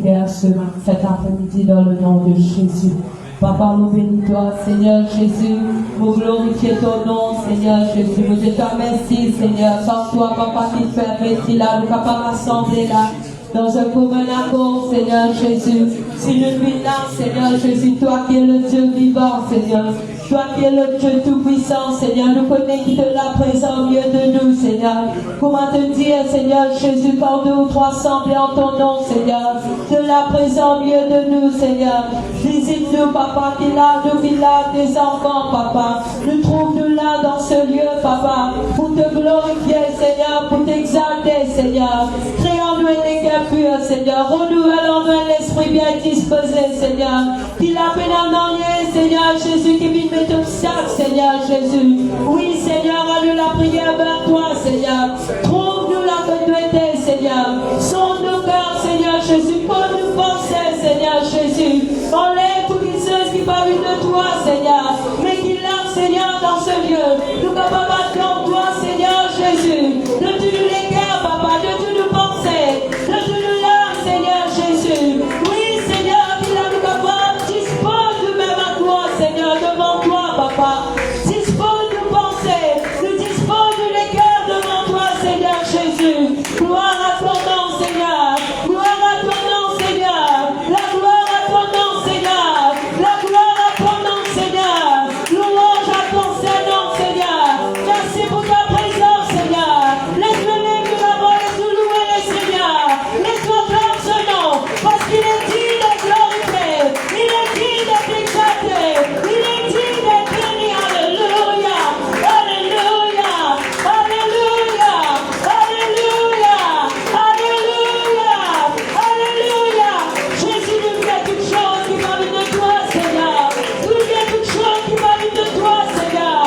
prière cet après-midi dans le nom de Jésus. Papa, nous bénis-toi, Seigneur Jésus. Nous glorifions ton nom, Seigneur Jésus. Nous te remercions, Seigneur. Sans toi, Papa, qui fait là, nous pas rassembler là. Dans un commun accord, Seigneur Jésus. Si nous vivons là, Seigneur Jésus, toi qui es le Dieu vivant, Seigneur. Toi qui es le Dieu tout-puissant, Seigneur, nous connaissons qui te l'a présent au milieu de nous, Seigneur. Comment te dire, Seigneur Jésus, par 2 ou 3 semblés en ton nom, Seigneur. Te l'a présent au milieu de nous, Seigneur. Visite-nous, Papa, qui là, nous vit là, des enfants, Papa. Nous trouve-nous là dans ce lieu, Papa, pour te glorifier, Seigneur, pour t'exalter, Seigneur. Créons-nous un cœur pur, Seigneur. Renouvellons-nous un esprit bien disposé, Seigneur. Qu'il appelle en ennui, Seigneur Jésus, qui vit mettre obstacle, Seigneur Jésus. Oui, Seigneur, allume la prière vers toi, Seigneur. Trouve-nous la continuité, Seigneur. Sonde nos cœurs, Seigneur Jésus, pour nous penser, Seigneur Jésus. Enlève toutes les choses qui parlent de toi, Seigneur. Mais qui l'a, Seigneur, dans ce lieu. Nous capables d'attendre toi, Seigneur Jésus. De tous les cœurs, Papa, de tous nos pensées, de tous nos larmes, Seigneur Jésus. Oui, Seigneur, qui l'a nous capable, dispose nous-mêmes à toi, Seigneur, devant toi, Papa. Dispose nos pensées, nous dispose les cœurs devant toi, Seigneur Jésus. Gloire à ton nom, Seigneur. Gloire à ton nom, Seigneur. La gloire à ton nom, Seigneur. La gloire à ton nom, Seigneur. Louange à ton Saint-Nom, Seigneur. Merci pour ta présence, Seigneur. Laisse-le lever la voix et tout louer le Seigneur. Laisse-le faire ce nom, parce qu'il est dit d'être glorifié. Il est dit d'être exalté. Il est dit d'être béni. Alléluia. Alléluia. Alléluia. Alléluia. Alléluia. Alléluia. Jésus nous fait toute chose qui va venir de toi, Seigneur. Nous fait toute chose qui va venir de toi, Seigneur.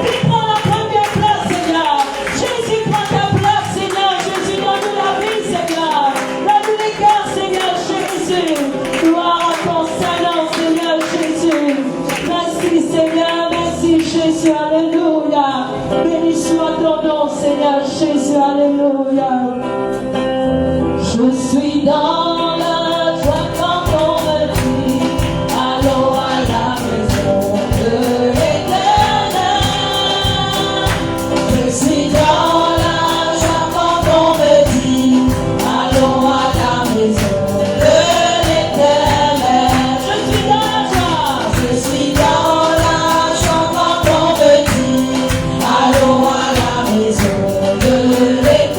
Il prend la première place, Seigneur. Jésus prend ta place, Seigneur. Jésus donne la vie, Seigneur. Donne les cœurs, Seigneur Jésus. Gloire à ton Saint-Nom, Seigneur Jésus. Merci, Seigneur. Merci, Jésus. Alléluia. Béni soit ton nom, Seigneur Jésus. Alléluia. Je suis dans la joie quand on me dit allons à la maison de l'Éternel. Je suis dans la joie quand on me dit allons à la maison de l'Éternel. Je suis dans la joie. Je suis dans la joie quand on me dit allons à la maison de l'Éternel.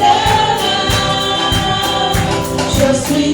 Je suis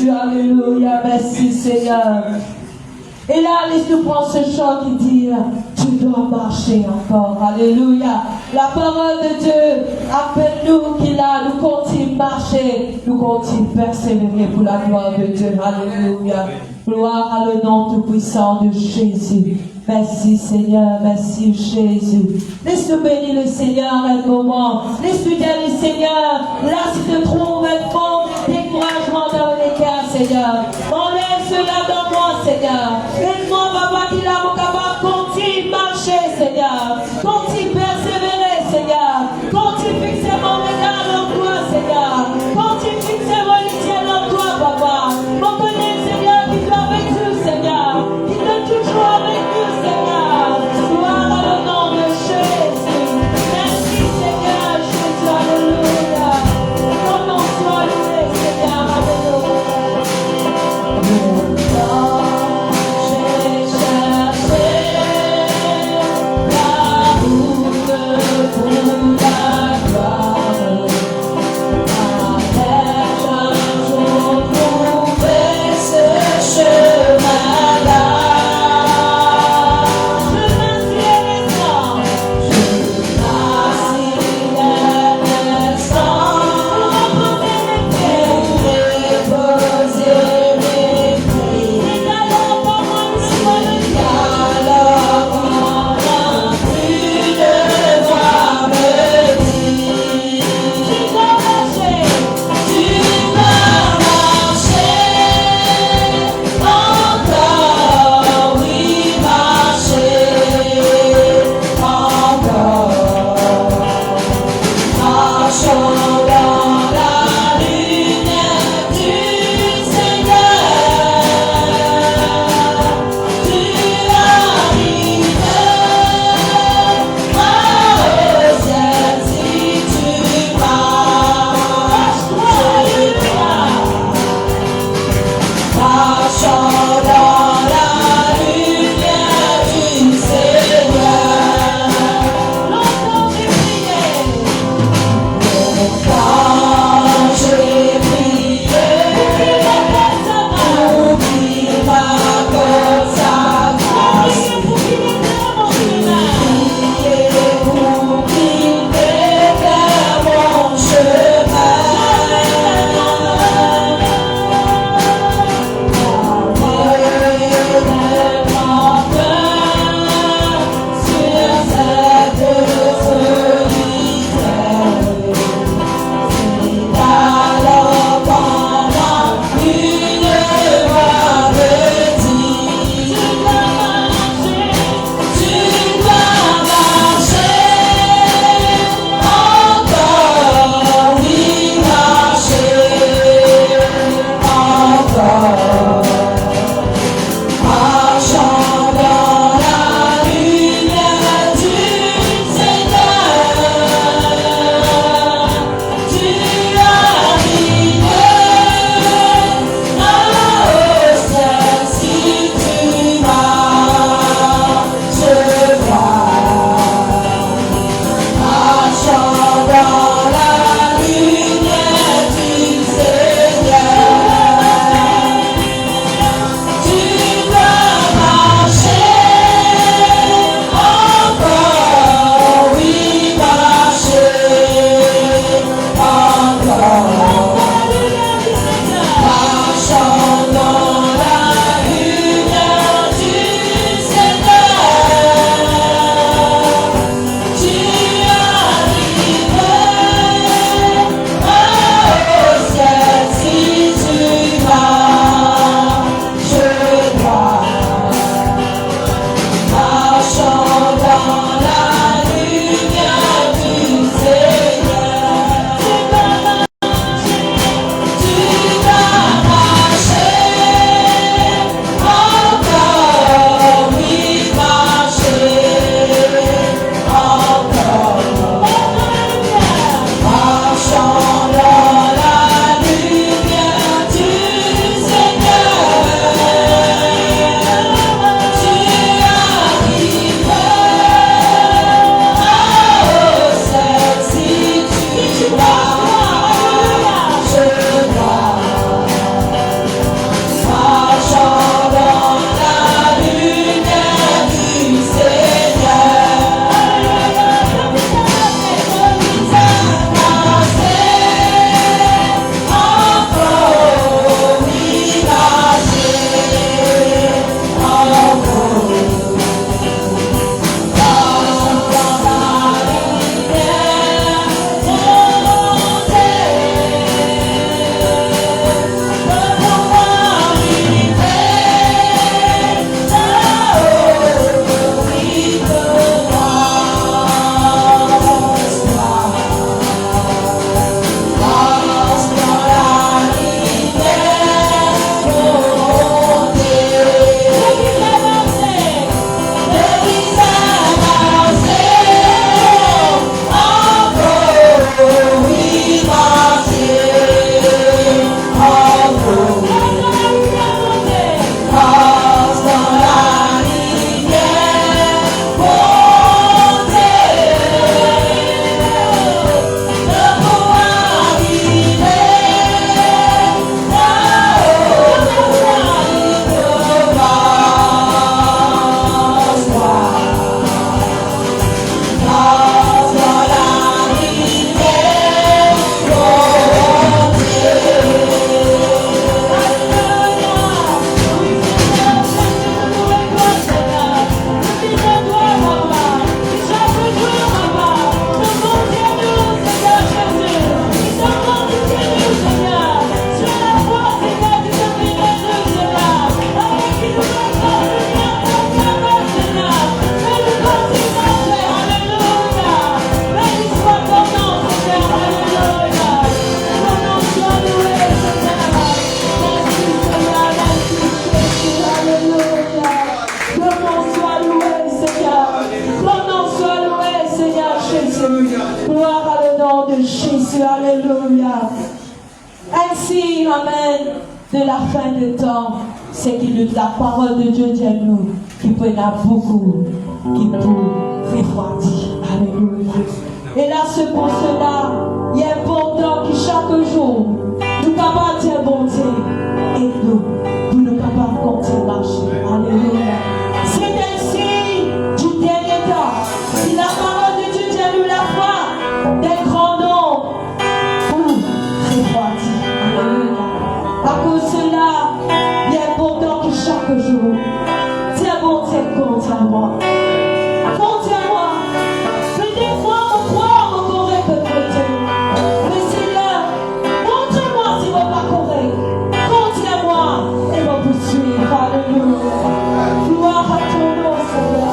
Jésus, alléluia, merci Seigneur. Et là, laisse-nous prendre ce chant qui dit, tu dois marcher encore. Alléluia. La parole de Dieu appelle-nous qu'il a, nous continuons marcher, nous continuons persévérer pour la gloire de Dieu. Alléluia. Gloire à le nom tout-puissant de Jésus. Merci Seigneur, merci Jésus. Laisse-nous bénir le Seigneur un moment. Laisse-nous dire le Seigneur, là si tu trouves un fond, découragement dans les cœurs, Seigneur. Enlève cela dans moi, Seigneur. Aide-moi, papa, qu'il a mon capable. Continue marcher, Seigneur. Continue persévérer, Seigneur. Continue fixer mon regard en toi, Seigneur. Continue fixer mon litière en toi, papa. Mon connaît, Seigneur, qui doit avec nous, Seigneur. Qui doit toujours avec nous, Seigneur. Gloire à le nom de Jésus. Merci, Seigneur, Jésus, alléluia. Ton nom soit loué, Seigneur, alléluia. Alléluia. Ainsi, amen, de la fin des temps, c'est que la parole de Dieu dit à nous, qu'il peut y avoir beaucoup qui peut refroidir. Alléluia. Et là, c'est pour cela, il est important que chaque jour, nous capables de dire bon Dieu, et nous, pour nous capables de continuer à marcher. Alléluia. C'est ainsi du dernier temps. Si la parole de Dieu dit à nous la foi, des grands noms pour refroidir. Alléluia. À cause de cela, il est important que chaque jour, tiens bon Dieu, compte à moi. Compte à moi. Mais des fois, on croit encore un peu côté. Mais Seigneur, montre-moi si je ne vais pas courir. Compte à moi et va poursuivre. Alléluia. Gloire à ton nom, Seigneur.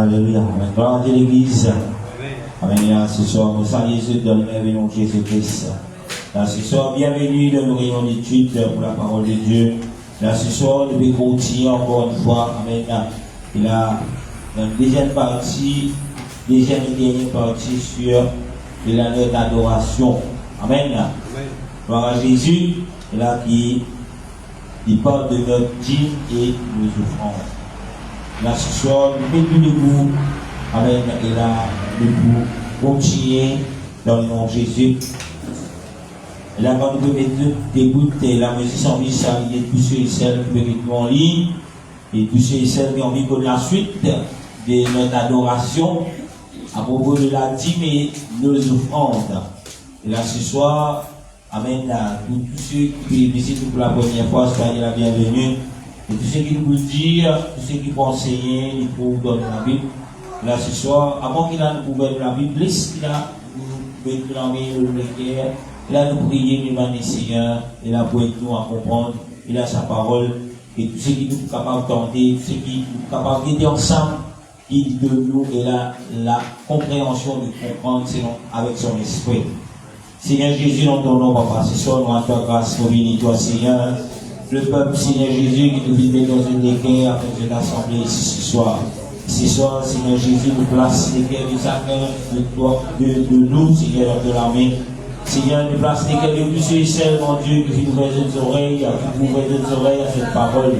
Alléluia. Amen. Gloire à l'Église. Amen. Ce soir, nous saluons Jésus dans le merveilleux de Jésus-Christ. Là, ce soir, bienvenue dans nos réunions d'études pour la parole de Dieu. Là, ce soir, nous devons continuer encore une fois. Amen. Il a une deuxième partie, deuxième et dernière partie sur la note d'adoration. Amen. Gloire à Jésus. Et là, il parle de notre dîme et nos offrandes. Là, ce soir, nous mettons debout. Amen. Et là, nous continuer dans le nom de Jésus. Et là, quand nous pouvons mettre debout, la musique sans vie, ça y est, tous ceux et celles qui peuvent en ligne, et tous ceux et celles qui ont envie de la suite de notre adoration, à propos de la dîme et nos offrandes. Et là, ce soir, amen, pour tous ceux qui visitent pour la première fois, soyez la bienvenue. Et tous ceux qui nous dire, tous ceux qui vont enseigner, ils peuvent donner la Bible. Là, ce soir, avant qu'il a nous ouvert la Bible, qu'il a nous réclamer le cœur, il a nous prier, nous demander Seigneur, il a pour nous à comprendre, il a sa parole, et tous ceux qui nous sont capables d'entendre, tous ceux qui sont capables d'aider ensemble, il de nous, et la compréhension de comprendre, selon, avec son esprit. Seigneur Jésus, dans ton nom, Papa, ce soir, nous à toi grâce, nous bénis toi, Seigneur. Le peuple, Seigneur Jésus, qui nous vit dans une équerre afin de t'assembler ici ce soir. Ce soir, Seigneur Jésus, nous place l'équerre de chacun de nous, Seigneur, de l'armée. Seigneur, nous place l'équerre de tous ceux et celles, mon Dieu, qui ouvrent les oreilles, qui ouvrent les oreilles à cette parole.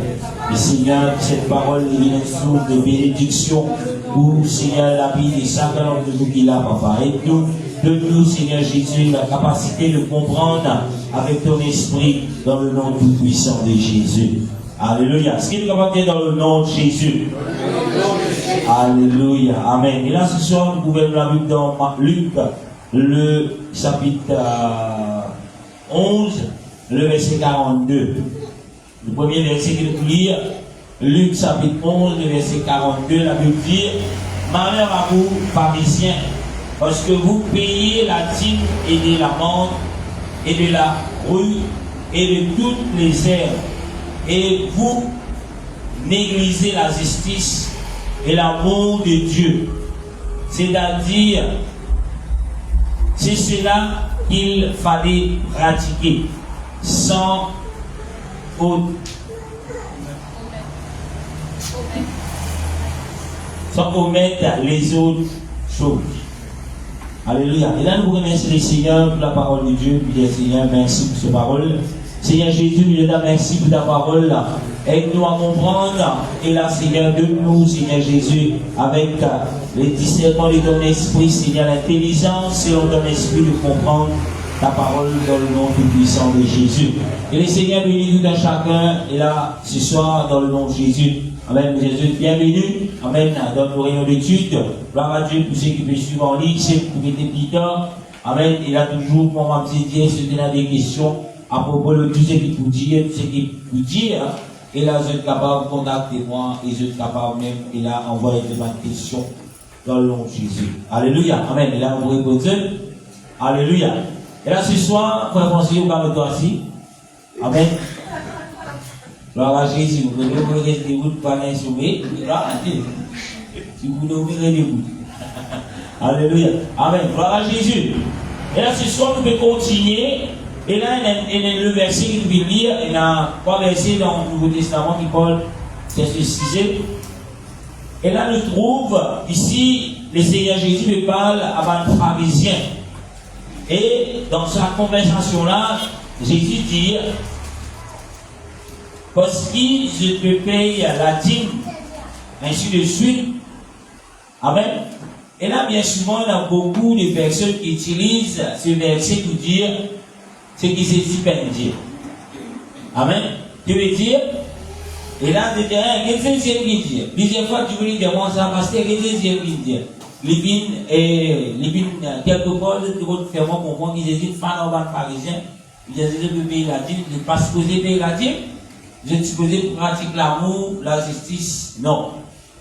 Et Seigneur, cette parole est une source de bénédiction pour, Seigneur, la vie de chacun de nous qui l'a, Papa. Et nous, de nous, Seigneur Jésus, la capacité de comprendre avec ton esprit dans le nom tout puissant de Jésus. Alléluia. Ce qui est capable dans le nom de Jésus. Alléluia. Amen. Et là, ce soir, nous pouvons la Bible dans Luc, le chapitre 11, le verset 42. Le premier verset que nous lire, Luc, chapitre 11, le verset 42, la Bible dit, malheur à vous, pharisiens, parce que vous payez la dîme et de la menthe et de la rue et de toutes les herbes, et vous négligez la justice et l'amour de Dieu. C'est-à-dire, c'est cela qu'il fallait pratiquer sans omettre les autres choses. Alléluia. Et là, nous remercions le Seigneur pour la parole de Dieu. Puis, Seigneur, merci pour cette parole. Seigneur Jésus, nous te merci pour ta parole. Aide-nous à comprendre. Et là, Seigneur, de nous, Seigneur Jésus, avec les discernements de ton esprit, Seigneur, l'intelligence selon ton esprit de comprendre ta parole dans le nom tout puissant de Jésus. Et le Seigneur bénit tout à chacun. Et là, ce soir, dans le nom de Jésus. Amen. Jésus, bienvenue. Amen. Dans nos réunions d'études. Gloire à Dieu pour ceux qui peuvent suivre en ligne. C'est pour les Peter. Amen. Il a toujours, mon m'a dit, si tu as des questions à propos de tout ce qui peut dire, tout ce qui peut dire. Et là, vous êtes capable de contacter moi. Et vous êtes capable même, et là, envoyer des bonnes questions dans le nom de Jésus. Alléluia. Amen. Et là, on vous répond. Alléluia. Et là, ce soir, frère François, vous allez vous assis. Amen. Gloire à Jésus. Vous pouvez rester debout pour aller sauver. Gloire à Dieu. Si vous voulez, vous debout. Alléluia. Amen. Gloire à Jésus. Et là, ce soir, nous pouvons continuer. Et là, il y a le verset que nous pouvons lire. Il y a 3 versets dans le Nouveau Testament qui parlent de ce sujet. Et là, nous trouvons ici, le Seigneur Jésus me parle à un pharisien. Et dans sa conversation-là, Jésus dit, parce que je te paye la dîme, ainsi de suite. Amen. Et là, bien souvent, il y a beaucoup de personnes qui utilisent ce verset pour dire ce qui se stipendier. Amen. Tu veux dire, et là, tu dis, qu'est-ce que c'est qui dit? Plusieurs fois, tu veux dire, moi, ça passe, qu'est-ce que c'est qui dit? Les quelquefois, tu vas te faire comprendre qu'ils hésitent, fan urbain parisien, ils hésitent de payer la dîme, ils ne pas supposés payer la dîme, ils sont supposés pratiquer l'amour, la justice, non.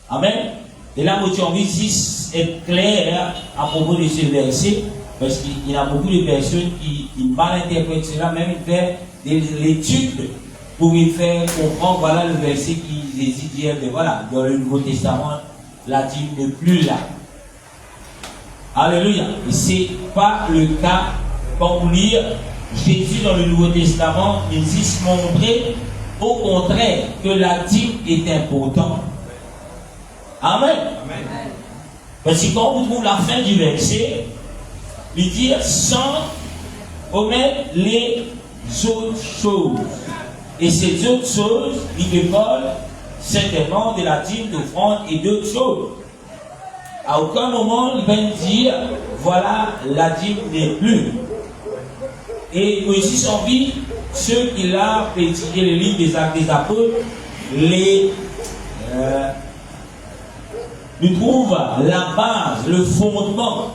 Amen. Et là, moi, j'ai envie de être clair à propos de ce verset, parce qu'il y a beaucoup de personnes qui mal interprètent cela, même ils font des études pour y faire comprendre, voilà le verset qu'ils hésitent dire, mais voilà, dans le Nouveau Testament, la dîme n'est plus là. Alléluia. Et ce n'est pas le cas. Quand vous lire Jésus dans le Nouveau Testament, il dit se montrer au contraire que la dîme est importante. Amen. Amen. Parce que quand vous trouvez la fin du verset, il dit sans omettre les autres choses. Et ces autres choses, il parle certainement de la dîme, d'offrande et d'autres choses. À aucun moment, il va dire, voilà, la dîme n'est plus. Et aussi son vie, ceux qui l'ont étudié le livre des Actes des Apôtres, nous trouvent la base, le fondement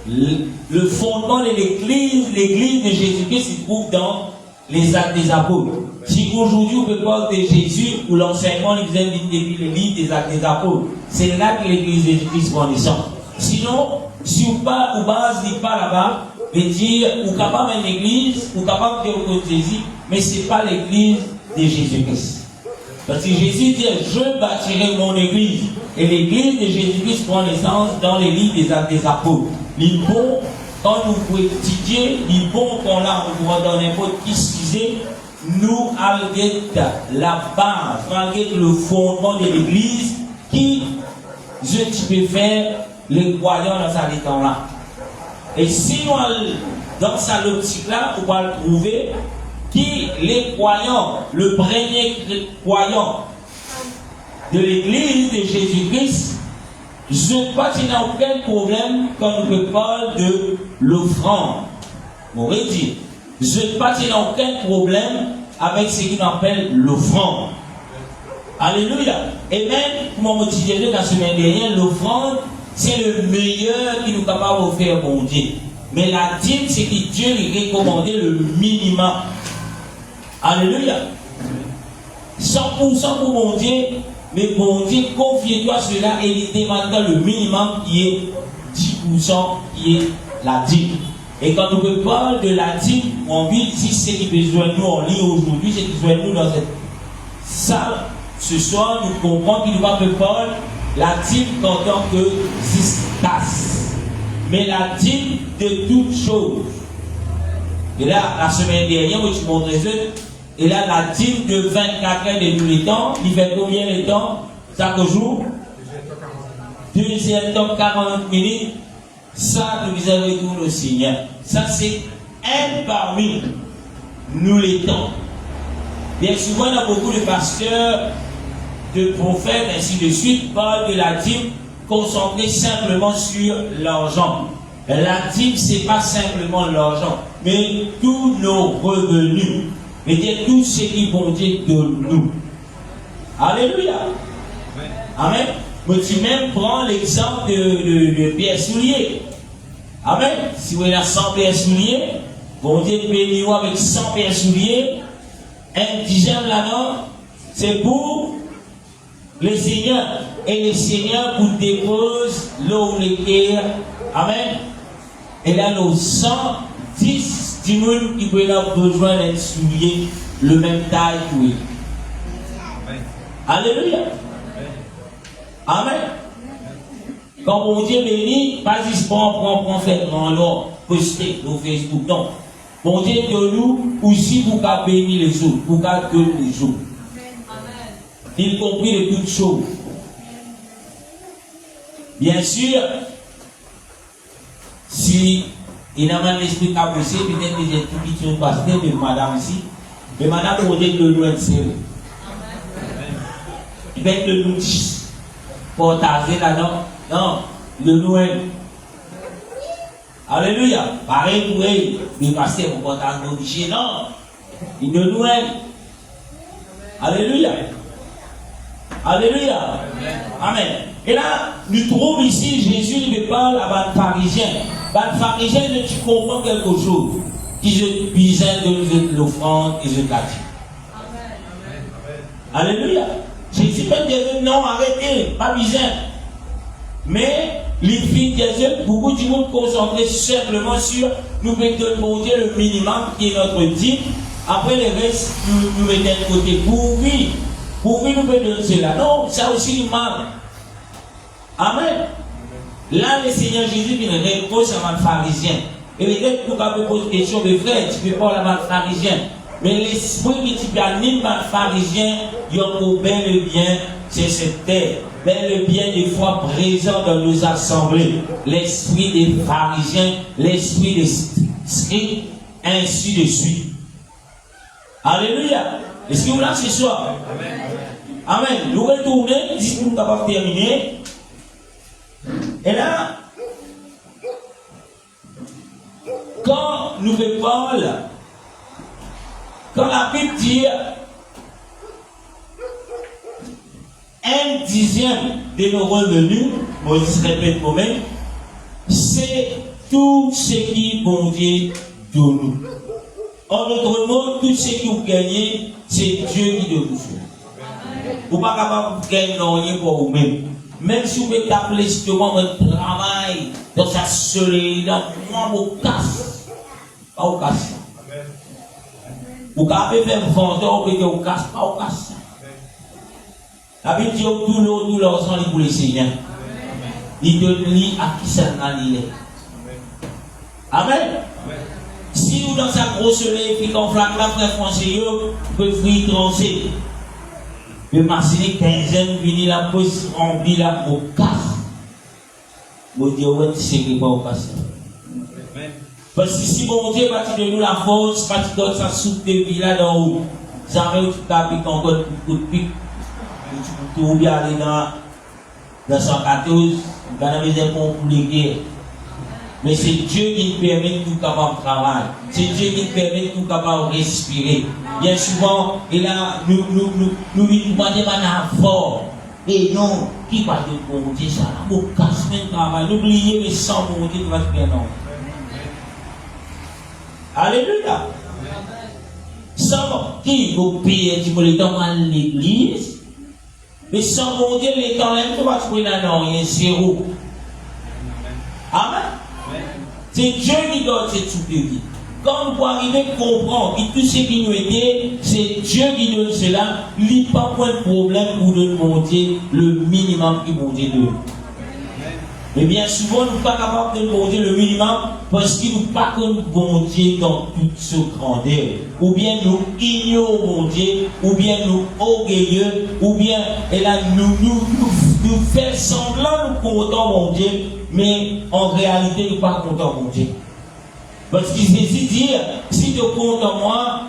de l'église de Jésus-Christ se trouve dans les Actes des Apôtres. Si aujourd'hui on peut parler de Jésus ou l'enseignement nous invite depuis le livre des Actes des Apôtres, c'est là que l'église de Jésus-Christ prend naissance. Sinon, si vous pas ou base n'est pas là-bas, et dire ou capable d'une église, ou capable de dire au Jésus, mais c'est pas l'église de Jésus-Christ. Parce que Jésus dit, je bâtirai mon église. Et l'église de Jésus-Christ prend naissance dans les livres des Actes des Apôtres. Les bons, quand nous pouvons étudier, les bons qu'on a, on pourra dans n'importe qui sujet, nous allons la base, malgré le fondement de l'église, qui, je peux faire les croyants dans sa temps-là. Et si nous allons dans sa optique-là, on va le trouver qui les croyants, le premier croyant de l'église de Jésus-Christ, je ne pense qu'il n'y a aucun problème quand on parle de l'offrande. On va dire, je ne pense qu'il n'y a aucun problème avec ce qu'on appelle l'offrande. Alléluia. Et même, comme on m'a dit la semaine dernière, l'offrande, c'est le meilleur qui nous est capable de faire bon Dieu. Mais la dîme, c'est que Dieu lui recommandait le minimum. Alléluia. 100% pour mon Dieu, mais bon Dieu, confie-toi cela et il demande le minimum qui est 10% qui est la dîme. Et quand nous parlons de la dîme, on vit ici ce qui besoin de nous, on lit aujourd'hui, ce qui besoin de nous dans cette salle. Ce soir, nous comprenons qu'il ne va pas parler la dîme en tant que zistas, mais la dîme de toutes choses. Et là, la semaine dernière, où je montrais ça, et là, la dîme de 24 heures de tous les temps, il fait combien de temps? Chaque jour? Deuxième temps, 40 minutes. Ça, nous avons tout le Seigneur. Ça, c'est un parmi nous les temps. Bien souvent, il y a beaucoup de pasteurs, de prophètes, ainsi de suite, parlent de la dîme concentrée simplement sur l'argent. La dîme, c'est pas simplement l'argent, mais tous nos revenus, mais tout ce qui vont dire de nous. Alléluia. Amen. Mais tu même prends l'exemple de Pierre Soulier. Amen. Si vous avez 100 Pierre Soulier, bon Dieu bénis-vous avec 100 Pierre Soulier, un dixième là-dedans, c'est pour le Seigneur. Et le Seigneur vous dépose l'eau ou l'équerre. Amen. Et là, nos 110 dimones qui peuvent avoir besoin d'être souliers, le même taille que lui. Alléluia. Amen. Quand mon Dieu bénit, pas juste prendre faire grand l'or, poster sur Facebook, non. Mon Dieu de nous aussi pour qu'à bénir les autres, pour qu'à que les autres. Y compris de toutes choses. Bien sûr, si il n'a pas l'esprit à bosser, peut-être que j'ai tout qui sont passés de madame ici, mais madame pour dire que nous sommes sérieux. Peut-être que nous partager là-dedans. Non, le Noël. Alléluia. Pareil pour elle, mais passer pour partager nos bichets. Non, il ne Noël. Alléluia. Alléluia. Amen. Et là, nous trouvons ici, Jésus ne parle à un pharisien. Un pharisien, tu comprends quelque chose. Qui je besoin de l'offrande et je la dis. Alléluia. Jésus peut dire non, arrêtez, pas besoin. Mais les filles de beaucoup de monde concentrés simplement sur nous mettons mon Dieu le minimum qui est notre dîme. Après le reste, nous mettons de côté. Pour lui, nous pouvons donner cela. Non, ça aussi il mal. Amen. Là, le Seigneur Jésus vient repose à mal pharisien. Et peut-être nous avons posé une question, mais frère, tu peux pas la mal pharisien. Mais l'esprit qui tu anime mal pharisien, il y a pour bel et bien, c'est cette terre. Bel et bien des fois présent dans nos assemblées. L'esprit des pharisiens, l'esprit des scribes, ainsi de suite. Alléluia. Est-ce que vous l'avez ce soir? Amen. Nous retournons, si nous avons terminé. Et là, quand nous parlons, quand la Bible dit 1/10 de nos revenus, Moïse répète moi-même, c'est tout ce qui bon Dieu de nous. En d'autres mots, tout ce que vous gagnez, c'est Dieu qui donne vous. Vous n'êtes pas capable de gagner rien pour vous-même. Même si vous mettez appeler justement votre travail dans sa soleil, dans moi, vous casse. Pas vous casse. Vous pouvez faire vendeur, vous pouvez casse, pas vous casse. La Bible dit tout l'argent pour les Seigneurs. Il donne lui à qui ça n'a l'île. Amen. Si vous dans sa grosse soleil, puis qu'on flamme la frère français, vous pouvez frire trancher. Le machine 15e, venir la pose, remplir la au casse. Vous dites, ouais, tu sais que pas au casse. Parce que si mon Dieu va de nous la force, parce que ça soupe de vie là dans haut, ça va où tu tapes encore un coup de pique, tu peux bien aller dans 114, dans la maison compliquée. Mais c'est Dieu qui nous permet de tout capable de travailler. C'est Dieu qui nous permet de tout capable de respirer. Bien souvent, et là, nous demandons un fort. Et non, qui va te bon Dieu ça? Nous casse même travail. N'oubliez, mais sans bon Dieu, tu vas te faire non. Alléluia. Sans qui vous payer, tu peux les donner à l'église. Mais sans bon Dieu, les temps, tu vas te prendre non, rien, zéro. Amen. C'est Dieu qui donne cette soupe de vie. Quand nous pouvons arriver à comprendre que tout ce qui nous aide, c'est Dieu qui donne cela, il n'y a pas de problème pour nous demander le minimum qui nous donne. Mais bien souvent, nous ne sommes pas capables de demander le minimum parce que nous ne sommes pas comme bon Dieu dans toute sa grandeur. Ou bien nous ignorons bon Dieu, ou bien nous orgueilleux, ou bien et là, nous faisons semblant nous contents bon Dieu, mais en réalité, nous ne sommes pas contents bon Dieu. Parce qu'il s'agit de dire, si tu es content moi,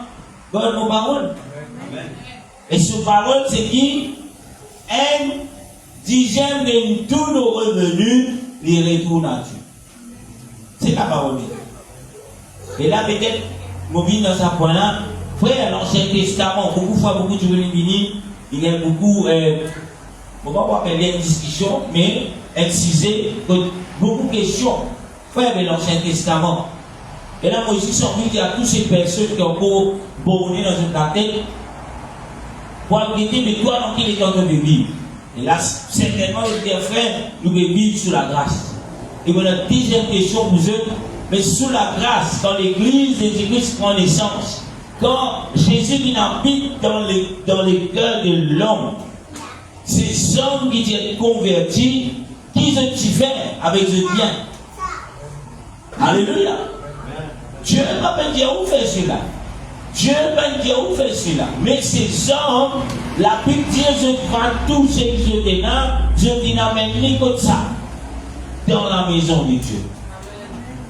donne mon parole. Et ce parole, c'est qui? 1/10 de tous nos revenus, les retournent à Dieu. C'est la parole. Et là, peut-être, mobile dans sa point là, frère, l'Ancien Testament, beaucoup de fois, beaucoup de bénis, il y a beaucoup, on va pas appeler une discussion, mais exciser beaucoup de questions. Frère, de l'Ancien Testament. Et là, Moïse s'en dit à toutes ces personnes qui ont borné dans une tête, pour arrêter, mais toi, dans quel état de vivre? Et là, certainement, les frères, nous vivons sous la grâce. Et voilà, deuxième question pour eux, mais sous la grâce, quand l'église des églises prend naissance, quand Jésus qui habite dans les cœurs de l'homme, ces hommes qui sont convertis, qui se fait avec ce bien? Alléluia. Dieu ne va pas dire où faire cela. Dieu ne va pas dire où faire cela. Mais ces hommes, la Bible dit, je prends tous ces que je déname, je n'amène ni comme ça dans la maison de Dieu.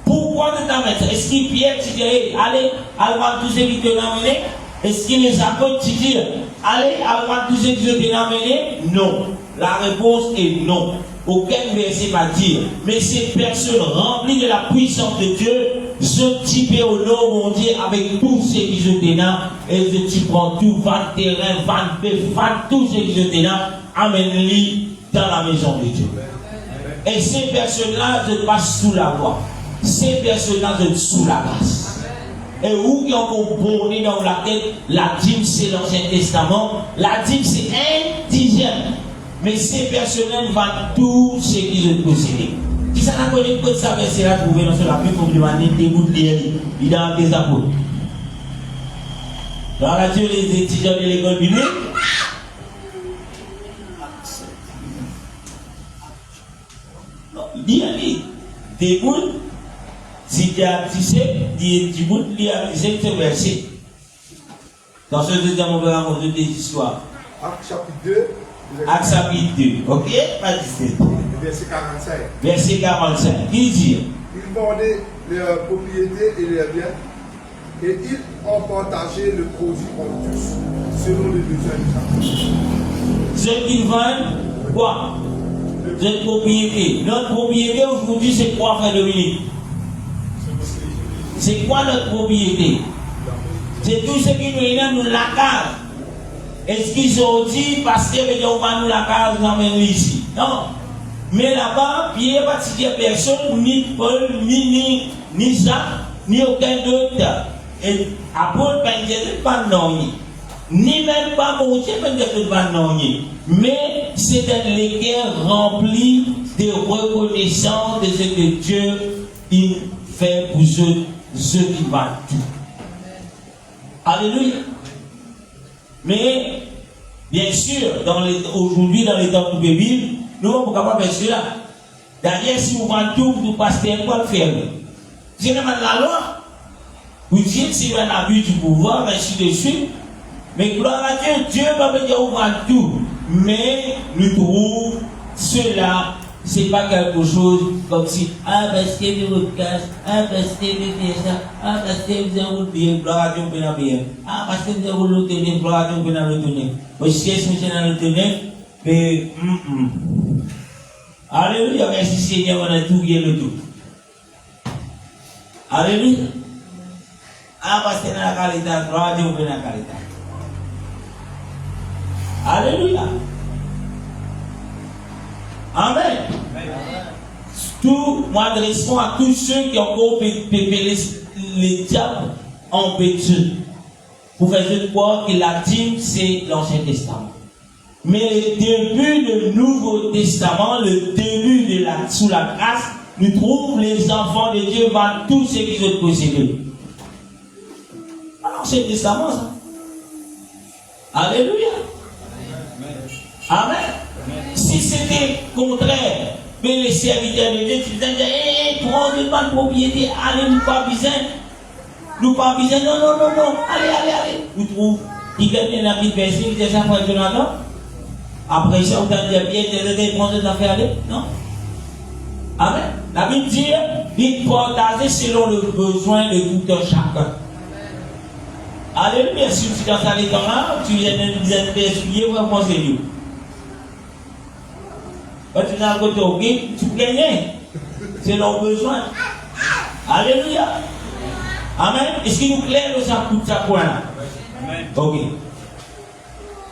Pourquoi ne t'amènes ça? Est-ce qu'il Pierre te dit, allez, voir tous ces qui te l'amènent? Est-ce qu'il les apôtres te disent, allez, voir tous ces qui te l'amènent? Non. La réponse est non. Aucun verset va dire. Mais ces personnes remplies de la puissance de Dieu se typent au nom, mon Dieu, avec tous ceux qui se dénament. Et tu prends tout, va terrain, va bœuf, va tous ceux qui se dénament, amène-les dans la maison de Dieu. Et ces personnes-là se passent sous la loi. Ces personnes-là se sous la grâce. Et où ils ont borné dans la tête, la dîme c'est l'Ancien Testament, la dîme c'est 1/10. Mais ces personnes vendent tout ce qu'ils ont possédé. Si ça n'a pas de quoi de ça, c'est là trouver dans la Bible pour demander des bouts de lire, il a des apôtres. Dans la Dieu, les étudiants de l'école biblique, des bouts, si tu as tissé, des bouts, il a tissé, c'est versé. Dans ce deuxième, on va raconter des histoires. Acte chapitre 2. Acte chapitre 2, ok? Pas de Verset 45. Verset 45, qui dit? Ils vendaient leurs propriétés et leurs biens, et ils ont partagé le produit en tous, selon les besoins de chacun. Ceux qui vendent quoi? Cette propriété. Notre propriété aujourd'hui, c'est quoi, frère Dominique? C'est quoi notre propriété? C'est tout ce qui nous est nous la case. Est-ce qu'ils ont dit, parce que on va nous la case, nous emmène ici? Non. Mais là-bas, il n'y a pas de personne, ni Paul, ni Jacques, ni aucun d'autre. Et Apôtre, il n'y a pas de nom. Ni même pas mon Dieu, il n'y a pas de nom. Mais c'est un léguer rempli de reconnaissance de ce que Dieu il fait pour ceux qui valent tout. Alléluia. Mais, bien sûr, aujourd'hui, dans les temps de la Bible, nous ne sommes pas capables de faire cela. D'ailleurs, si vous vendez tout, vous passez un peu de faire. C'est la loi. Vous dites, c'est un abus du pouvoir, ainsi de suite. Mais gloire à Dieu, Dieu va me dire, vous vendez tout. Mais nous trouvons cela, ce n'est pas quelque chose comme si, ah, parce que vous casse, ah, parce que vous faites ça, ah, parce que vous avez oublié, gloire à Dieu, vous pouvez bien. Ah, parce que vous avez oublié, gloire à Dieu, vous pouvez le tenir. Vous savez ce que vous le tenir, mais, Alléluia, merci Seigneur, on a tout bien le tout. Alléluia. Ah, parce que dans la qualité, gloire à Dieu, vous pouvez la qualité. Alléluia. Amen. Tout, moi, m'adresse à tous ceux qui ont encore pépé les diables en bêtise. Pour faire de quoi que la dîme, c'est l'Ancien Testament. Mais le début du Nouveau Testament, le début de sous la grâce, nous trouvons les enfants de Dieu vendent tout ce qu'ils ont possédé. L'Ancien Testament, ça. Alléluia. Amen. Si c'était contraire, mais les serviteurs de Dieu, tu disais, prends une bonne propriété, allez, nous pas besoin. Nous pas besoin, non. Allez. Vous trouvez, il gagne un petit verset, il dit ça pour Jonathan. Après ça, vous avez bien des prendre des affaires, aller. Non. Amen. La Bible dit, il partage selon le besoin de tout un chacun. Alléluia. Si tu es dans ta là, tu viens de nous essuyer, vous allez penser mieux. Quand tu es dans le côté au guide, tu gagnes. C'est leur besoin. Alléluia. Amen. Est-ce qu'il nous claire de ça pour ça point là? Ok.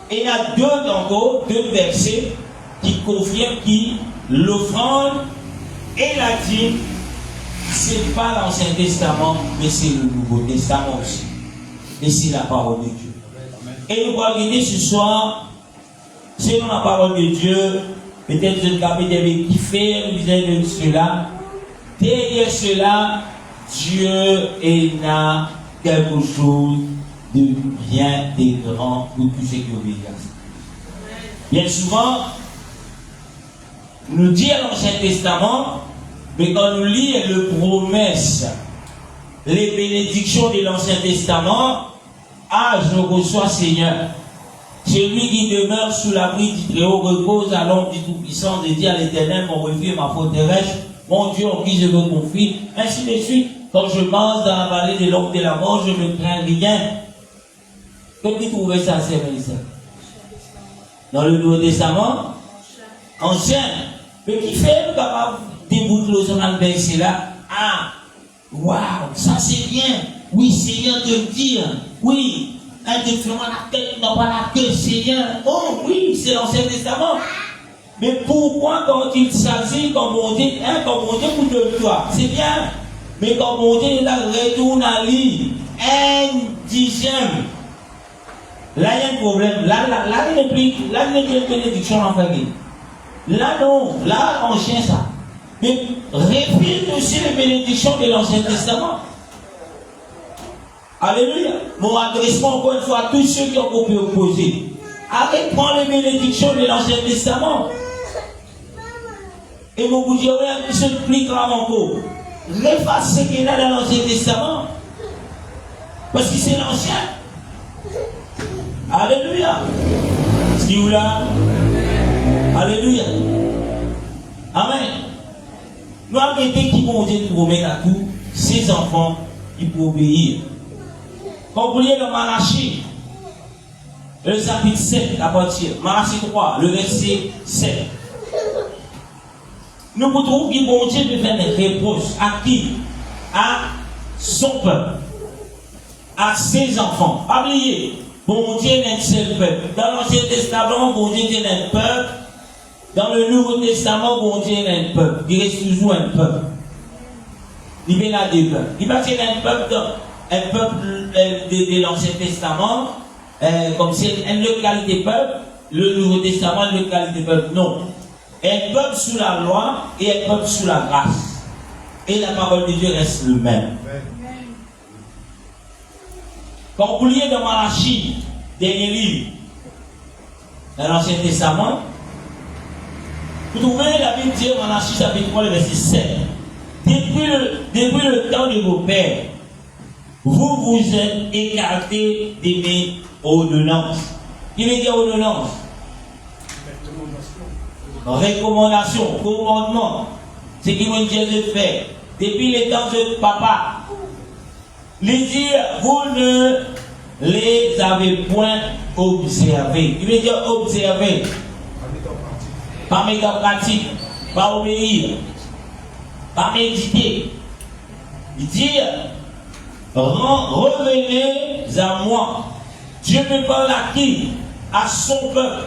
Et il y a deux versets qui confirment que l'offrande et la dîme, ce n'est pas l'Ancien Testament, mais c'est le Nouveau Testament aussi. Et c'est la parole de Dieu. Et nous allons regarder ce soir, selon la parole de Dieu, peut-être que vous avez kiffé, vous avez de cela. Derrière cela, Dieu a quelque chose de bien et grand pour tous ceux qui obéissent. Bien souvent, nous dit à l'Ancien Testament, mais quand nous lisons les promesses, les bénédictions de l'Ancien Testament, ah, je reçois Seigneur. Celui qui demeure sous l'abri du Très-Haut repose à l'ombre du Tout-Puissant, de dire à l'Éternel, mon refuge et ma forteresse, mon Dieu en qui je me confie. Ainsi de suite, quand je marche dans la vallée de l'ombre de la mort, je ne crains rien. Comment vous trouvez ça, c'est Mélissa? Dans le Nouveau Testament, ancien, mais qui fait capable de déboucler sur un verset là? Ah, waouh, ça c'est bien. Oui, Seigneur, de me dire, oui. Un défilement la tête, non pas la queue, Seigneur. Oh oui, c'est l'Ancien Testament. Mais pourquoi quand il s'agit, comme on dit, comme on dit pour de toi, c'est bien. Mais comme on dit, là, retourne à l'île, un dixième. Là, il y a un problème. Là, il n'y a plus de bénédiction en famille. Là, non. Là, on chien ça. Mais répète aussi les bénédictions de l'Ancien Testament. Alléluia. Mon adressement encore une fois à tous ceux qui ont pu opposer. Arrête de prendre les bénédictions de l'Ancien Testament. Et mon vous dire, il se plie grave encore. Refacez ce qu'il y a dans l'Ancien Testament. Parce que c'est l'ancien. Alléluia. Ce qui vous là? Alléluia. Amen. Nous avons été qui vont dire pour mettre à tout, ces enfants, ils peuvent obéir. Quand vous lisez dans Malachie, le chapitre 7 à partir, Malachie 3, le verset 7. Nous pouvons trouver que bon Dieu peut faire des réponses à qui? À son peuple, à ses enfants. Pas oublier, bon Dieu n'est un seul peuple. Dans l'Ancien Testament, bon Dieu est un peuple. Dans le Nouveau Testament, bon Dieu est un peuple. Il reste toujours un peuple. Il vient là des peuples. Il va dire un peuple de l'Ancien Testament, comme c'est une localité peuple, le Nouveau Testament, une localité peuple. Non. Un peuple sous la loi et un peuple sous la grâce. Et la parole de Dieu reste le même. Quand vous lisez dans Malachie, dernier livre, dans l'Ancien Testament, vous trouvez la Bible dit Malachie chapitre 3, le verset 7. Depuis le temps de vos pères, vous vous êtes écartés de mes ordonnances. Il veut dire ordonnance. Recommandation, commandement. Ce qui m'a dit de faire. Depuis les temps de papa. Les dire, vous ne les avez point observés. Il veut dire observer. Pas mettre en pratique. Pas obéir. Pas méditer. Il dit, revenez à moi. Dieu me parle à qui? À son peuple.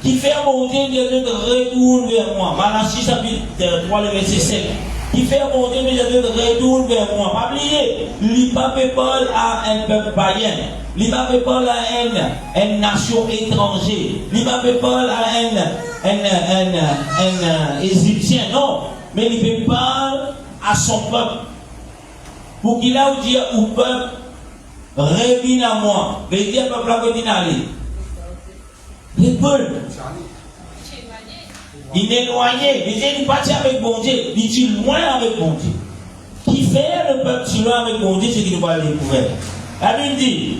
Qui fait monter Dieu de retourne vers moi. Malachie chapitre 3, le verset 7. Qui fait monter Dieu de retourne vers moi. Pas oublier, il pas parle à un peuple païen. Il pas parle à une nation étrangère. Il pas parle à un Égyptien. Non. Mais il parle à son peuple. Pour qu'il a dit au peuple, reviens à moi. Mais il dit au peuple, reviens à lui. Les peuples. Il est éloigné. Il est parti avec bon Dieu. Il est loin avec bon Dieu. Qui fait le peuple si loin avec bon Dieu, c'est qu'il ne va pas le découvrir. La Bible dit,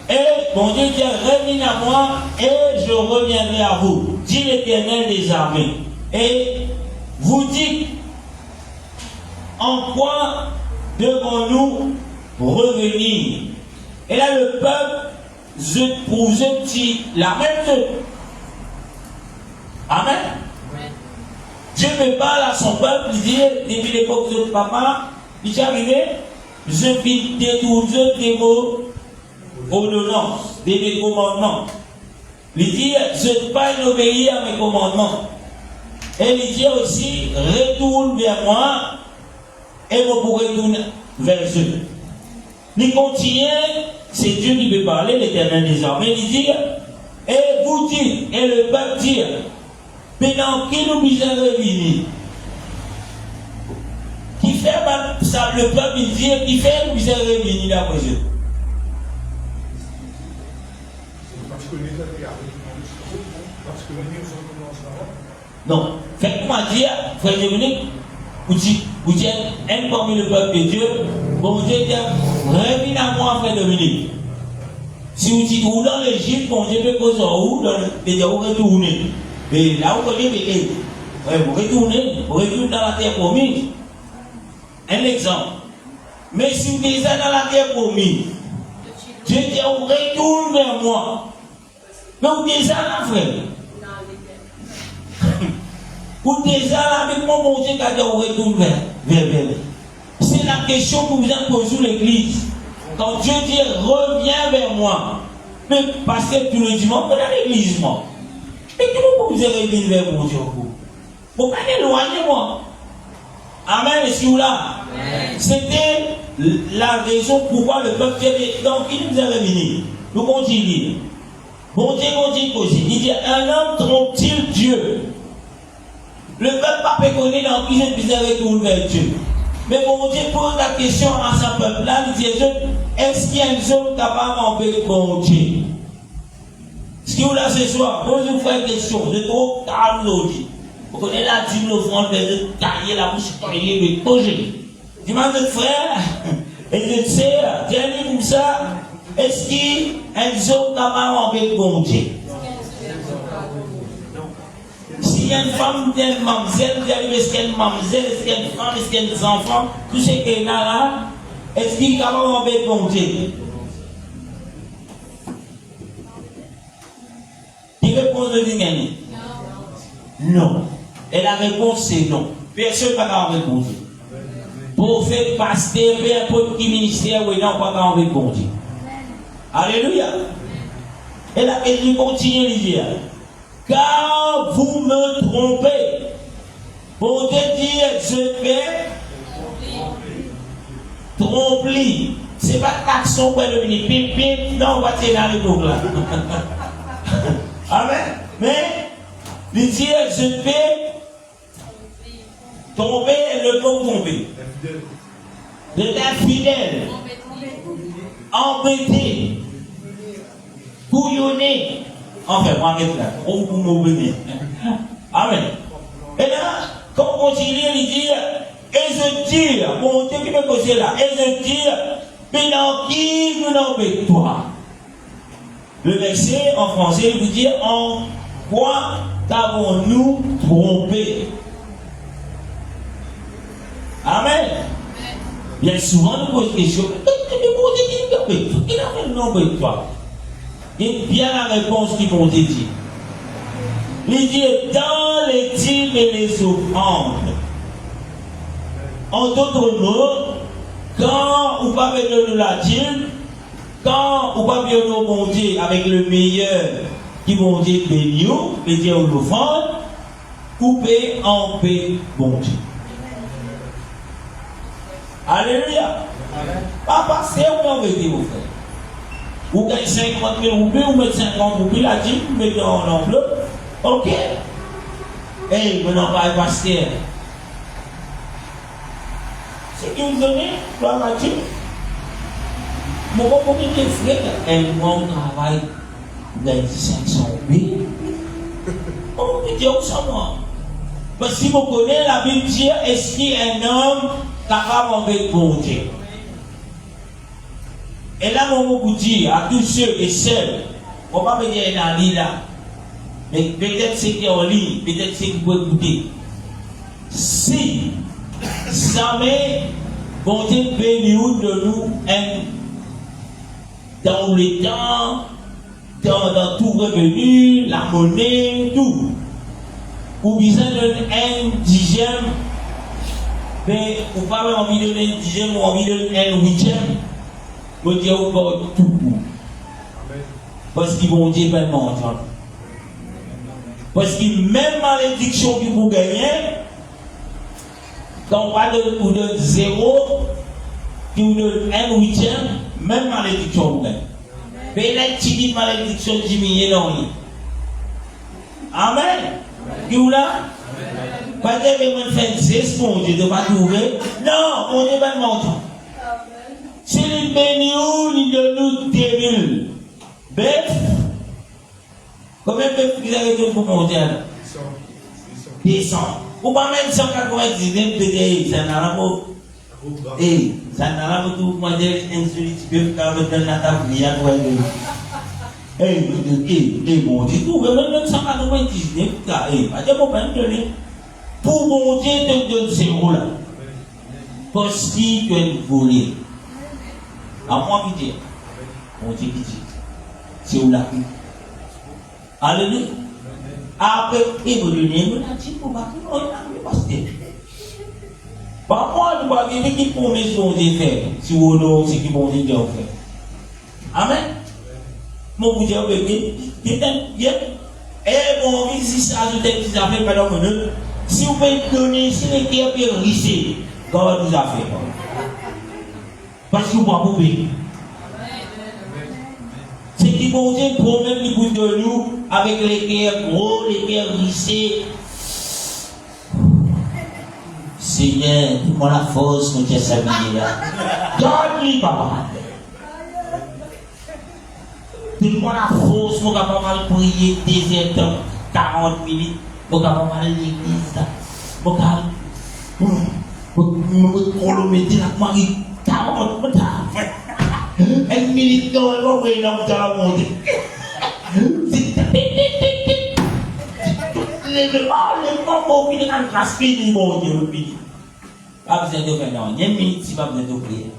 et bon Dieu dit, revenez à moi et je reviendrai à vous. Dit l'Éternel des armées. Et vous dites, en quoi devons-nous revenir? Et là, le peuple, pour eux, dit la même chose. Amen. Dieu me parle à son peuple, il dit, depuis l'époque de papa, il est arrivé, je vis détourner des mots, ordonnances, des commandements. Il dit, je ne pas obéir à mes commandements. Et il dit aussi, retourne vers moi, et vous pourrez retourner vers eux. Il continue, c'est Dieu qui peut parler, l'Éternel des armées, il dit, et vous dites, et le peuple dit, maintenant, qui nous besoin de revenir? Qui fait ça, le peuple, il dit, qui fait nous besoin de revenir d'après Dieu? Non. Faites-moi dire, frère Dominique, vous dites, un parmi le peuple de Dieu, bon Dieu dit, reviens à moi, frère Dominique. Si vous dites, ou dans l'Égypte, bon Dieu peut causer où, vous retournez. Mais là où vous dites, vous retournez dans la terre promise. Un exemple. Mais si vous êtes dans la terre promise, Dieu dit, vous retournez vers moi. Mais vous êtes là, frère. Vous êtes là avec moi, mon Dieu, quand vous retournez vers. C'est la question que vous avez posée sur l'église. Quand Dieu dit, reviens vers moi. Mais parce que tout le dimanche, vous êtes à l'église, moi. Mais comment vous allez revenir vers mon Dieu? Vous ne pouvez pas éloigner moi. Amen, est-ce que vous là? C'était la raison pourquoi le peuple dit, donc il nous a revenu. Nous continuons. Bon Dieu continue aussi. Il dit, un homme trompe-t-il Dieu? Le peuple pas péconné dans qui je puisse retourner vers Dieu. Mais bon Dieu pose la question à son peuple. Là, il dit, est-ce qu'il y a un homme capable d'empêcher bon Dieu? Ce qui vous là ce soir, posez-vous une question. Je trouve calme aujourd'hui. Vous connaissez la dîme, l'offrande, le cahier, la bouche, le projet. Dis-moi, notre frère, et je sais, dernier comme ça, est-ce qu'ils ont capable avec bon Dieu? S'il y a une femme, il y a une mamzelle, est-ce qu'il y a une mamzelle, est-ce qu'il y a une femme, est-ce qu'il y a des enfants, tout ce qu'il y a là, est-ce qu'il est capable avec bon Dieu? Qui répond de lui-même? Non. Et la réponse c'est non. Personne ne va pas avec bon Dieu. Prophète, pasteur, peu importe qui ministère, ou non, pas avec bon Dieu. Alléluia. Et la question continue à dire. Car vous me trompez. Pour te dire, je vais tromper. Ce n'est pas l'action pour le venir. Pim, pim, non, on va tirer dans le boucle là. Amen. Mais, il dit, je vais tomber et le mot tomber. De l'infidèle. Embêté. Couillonné. Enfin, moi, je vais là. On vous m'oublie. Amen. Et là, quand on continue, il dit, et je dis, mon Dieu qui me cause là, et je dis, mais dans qui nous n'embête toi? Le verset en français vous dit, en quoi t'avons-nous trompé? Amen. Bien souvent, nous posons des questions. Qui n'a fait le nom de toi? Et bien la réponse qui vont dire. Il dit, dans les dîmes et les offrandes. En d'autres mots, quand vous parlez de la dîme, quand vous parlez de bon Dieu avec le meilleur qui vont dire béni, et dire l'offrande, coupez en paix bon Dieu. Alléluia. Papa, c'est où on veut dire, mon frère. Vous gagnez 50 000 roupies, vous mettez 50 roupies, la dîme, vous mettez en enveloppe. Ok. Et vous n'en parlez pas, pasteur. Ce que vous donnez, gloire à Dieu. Mon premier frère, et moi, on travaille, vous gagnez 500 roupies. On peut dire, où ça, moi? Parce que si vous connaissez la Bible, dit, est-ce qu'il y a un homme capable avec bon Dieu? Et là, on vous dit à tous ceux et celles, on ne va pas me dire un lit là, mais peut-être c'est qui est en ligne, peut-être c'est qui peut écouter. Si jamais bon Dieu bénit de nous dans le temps, dans tout revenu, la monnaie, tout, ou besoin d'un dixième, mais ou pas envie de donner un dixième ou envie de donner un huitième. Bon Dieu vous porte tout pour. Parce qu'ils vont dire ben non. Parce que même malédiction que vous gagnez, quand on va de 0, qui vous donne un huitième, même malédiction vous gagnez. Peut-être que tu malédiction diminue dans lui. Amen. Qui vous là? Pas de faire 10 pour Dieu de pas trouver. Non, on est ben montant. Si les bénis ils donnent nous terribles. Bête. Combien de bêtes vous avez pour monter là? 100. Ou pas même 199 bêtes, ça n'a pas. Eh, ça n'a pas tout modèle insolite, car le temps n'a pas pris à quoi bon Dieu, tout, même 199 cas, pas de problème de lui. Pour mon Dieu, te donne 0 là. Parce qu'il doit voler. À moi qui dis, mon Dieu qui dit, c'est où la vie. Alléluia. Après, il vous donne, il a dit pour battre, non, il a pas de par moi, je vois qu'il qui promet son Dieu faire, si vous non, c'est qui bon Dieu faire. Amen. Mon Dieu, bébé, il est bien. Et bon, si ça ajoute des petites affaires, pendant minute, si vous pouvez donner, si les cœurs bien riches, comment nous a fait? Parce que vous ne pouvez pas payer. C'est qui bon Dieu promet les bouts de nous avec les cœurs gros, les cœurs riches. Seigneur, donne-moi la force pour te s'habiller là. Donne-lui, papa. Donne-moi la force pour capable prier 2 heures, 40 minutes. Vous avez mal l'église. Vous avez la Marie. Elle milite dans le monde, elle est dans le monde. Les mamans qui ont graspé, mon Dieu, pas besoin de faire non. Il y a une minute, si pas besoin de prier.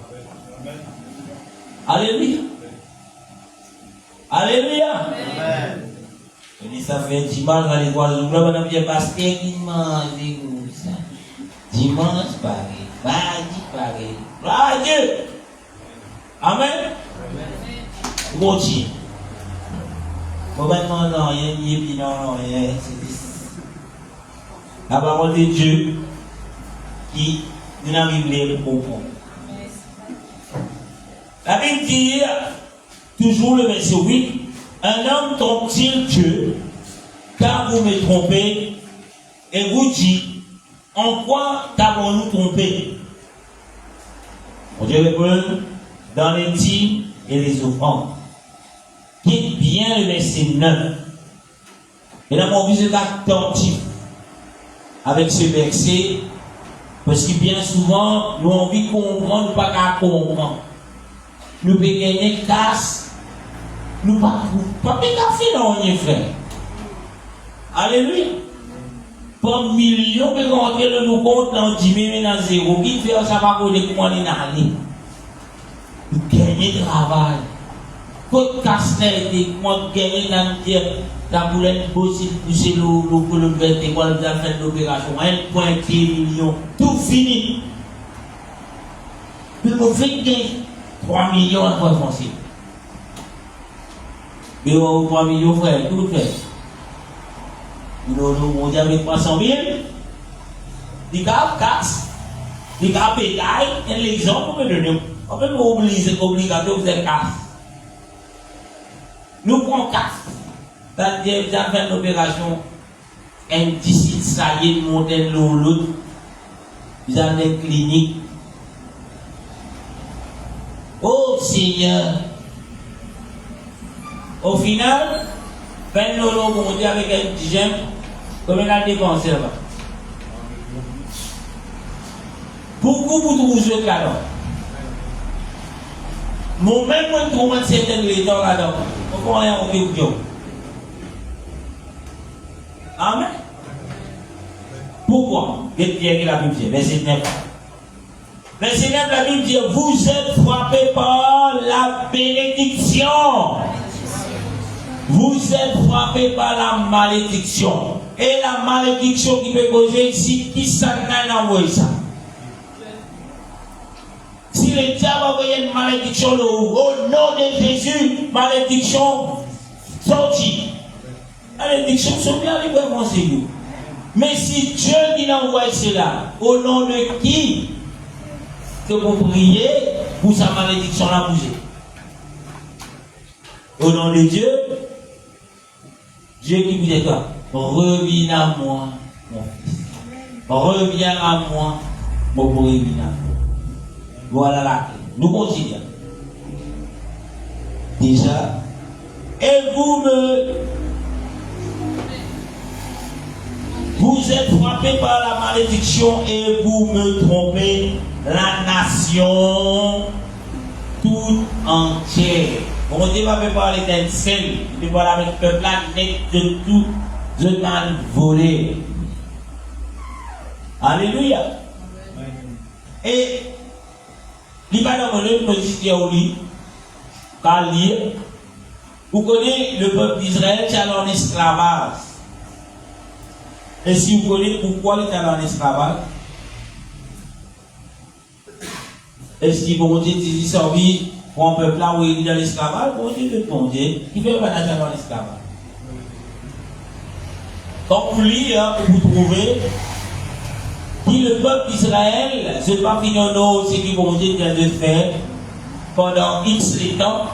Alléluia. Alléluia. Amen. Ça fait dimanche dans les trois jours, on a bien pasteur qui mange ça. Dimanche, pareil. Mardi, pareil. Gloire à Dieu. Amen. Continue. Maintenant, non, il y a non, la parole de Dieu qui nous a révélé pour comprendre. La Bible dit, toujours le verset 8, un homme trompe-t-il Dieu, car vous me trompez, et vous dit, en quoi t'avons-nous trompé? On Dieu répond, dans les dîmes et les offrandes. Quitte bien le verset 9. Et là, mon visage attentif avec ce verset, parce que bien souvent, nous avons envie de comprendre, pas qu'à comprendre. Nous pouvons gagner casse, nous ne pouvons pas faire non, frère. Alléluia. Pas millions de rentrer dans nos comptes, dans 10 000, dans 0. Qui fait ça, pas pour les comment on est allé. Nous gagnons travail. Côte casse-tête, moi, gagner dans le dire, la boulette possible, pousser le vert, et quoi, vous avez fait l'opération, 1,1 million, tout fini. Mais vous faites gagner 3 millions à quoi français. Mais 3 millions, frère, tout fait. Nous avons avec 300 000, des gars casse, des gars bétail, et l'exemple, on peut donner. On peut obligatoire, vous êtes casse. Nous prenons 4. C'est-à-dire, vous avez fait une opération, un petit ça y est, monter l'autre. Vous avez une clinique. Oh Seigneur. Au final, 20 euros pour monter avec un petit gemme, combien on a dépensé là-bas? Pourquoi vous trouvez ce cadeau? Moi-même, je trouve un certain temps là-dedans. Pourquoi on est au Dieu? Amen. Pourquoi? Qu'est-ce que la Bible dit? Verset 9. Verset 9, la Bible dit, vous êtes frappés par la bénédiction. Vous êtes frappés par la malédiction. Et la malédiction qui peut causer ici, qui s'en a envoyé ça? Si le diable a envoyé une malédiction, au nom de Jésus, malédiction sortie. Malédiction sortie, allez vraiment c'est. Mais si Dieu dit envoie cela, au nom de qui que vous priez pour sa malédiction la bouger? Au nom de Dieu, Dieu qui vous dit quoi? Reviens à moi, mon fils. Reviens à moi, mon reviens à moi. Voilà la clé. Nous continuons. Déjà, et vous êtes frappés par la malédiction et vous me trompez, la nation toute entière. On ne va pas parler d'un seul, il va parler avec le peuple là, net de tout, de mal volé. Alléluia. Et il va dans le petit au lit, car lire. Vous connaissez le peuple d'Israël qui est en esclavage. Et si vous connaissez pourquoi il est en esclavage, est-ce qu'il vont dire qu'il servi pour un peuple là où il est dans l'esclavage? Bon Dieu répondre, il fait pas dans l'esclavage. Donc vous lire, vous trouvez qui le peuple d'Israël, ce n'est pas fini ce qui vont dire de faire pendant X temps.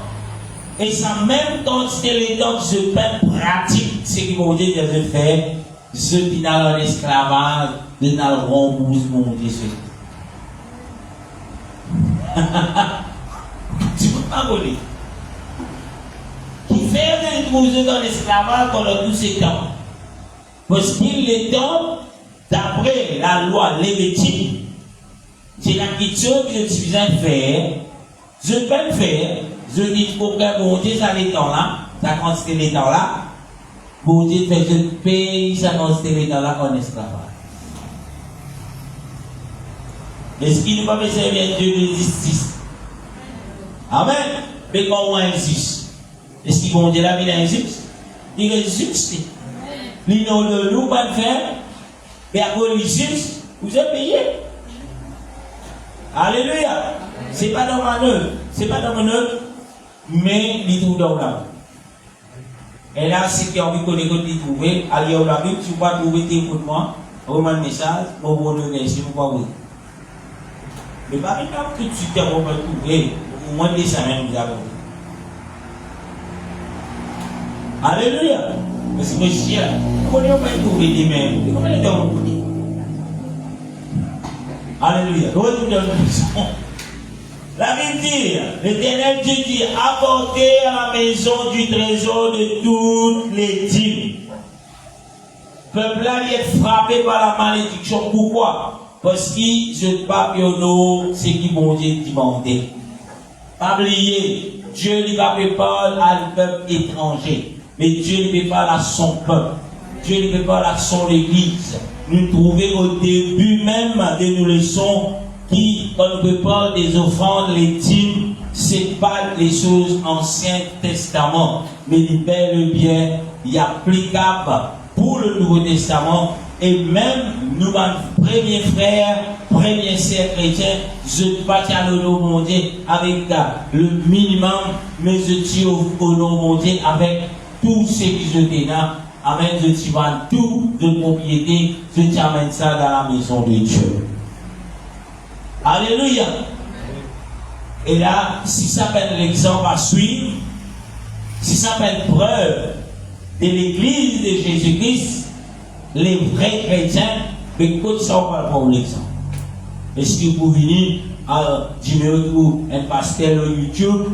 Et ça même quand c'était les temps que ce peuple pratique ce qui vont dire de faire, ceux qui n'ont pas l'esclavage, de n'ont pas le remboursement de ceux. Tu peux pas voler. Qui fait de trouver dans l'esclavage pendant tous ces temps. Parce qu'il est temps, d'après la loi lévitique, c'est la question que je suis en faire. Je ne peux pas le faire. Je dis pour que bon Dieu, ça les temps là, ça consiste les temps là. Bon Dieu fait je paye, ça consiste les temps là en esclavage. Est-ce qu'il ne va pas servir Dieu de justice? Amen. Mais quand on existe, est-ce qu'il bon Dieu la vie injuste? Il est juste. L'île de nous pas faire, mais à cause du juste, vous êtes payé. Alléluia. C'est pas dans ma œuvre, c'est pas dans mon œuvre, mais il trouve dans la. Et là, c'est qui a envie de trouver, allez au la Bible, tu vas trouver tes mots de moi, envoie un message, pour vous donner, si vous voulez. Mais pas maintenant tout de suite, on va trouver, au moins des semaines, nous avons. Alléluia. Mais c'est le chien. Comment on va trouver des mêmes? Comment on va trouver? Alléluia. La Bible dit, l'Éternel Dieu dit, apportez à la maison du trésor de toutes les dîmes. Le peuple là est frappé par la malédiction. Pourquoi? Parce qu'ils ne pas pionner ce qui bon Dieu demandé. Pas oublier, Dieu ne va pas parler à le peuple étranger. Mais Dieu ne peut pas à son peuple. Dieu ne peut pas à son église. Nous trouvons au début même de nos leçons qui, quand on parle des offrandes, les dîmes, c'est pas les choses Ancien Testament, mais les bel et bien, il est applicable pour le Nouveau Testament. Et même nous, premiers frères, premiers sœurs chrétiens, je ne pas à l'honneur mon Dieu avec le minimum, mais je tire au nom mon Dieu avec tout ce qui je t'ai là. Amen, je t'y vends tout de propriété, je t'amène ça dans la maison de Dieu. Alléluia. Et là, si ça s'appelle l'exemple à suivre, si ça s'appelle preuve de l'église de Jésus-Christ, les vrais chrétiens, mais quand ça on parle pour l'exemple. Est-ce que vous venez à dire un pasteur sur YouTube,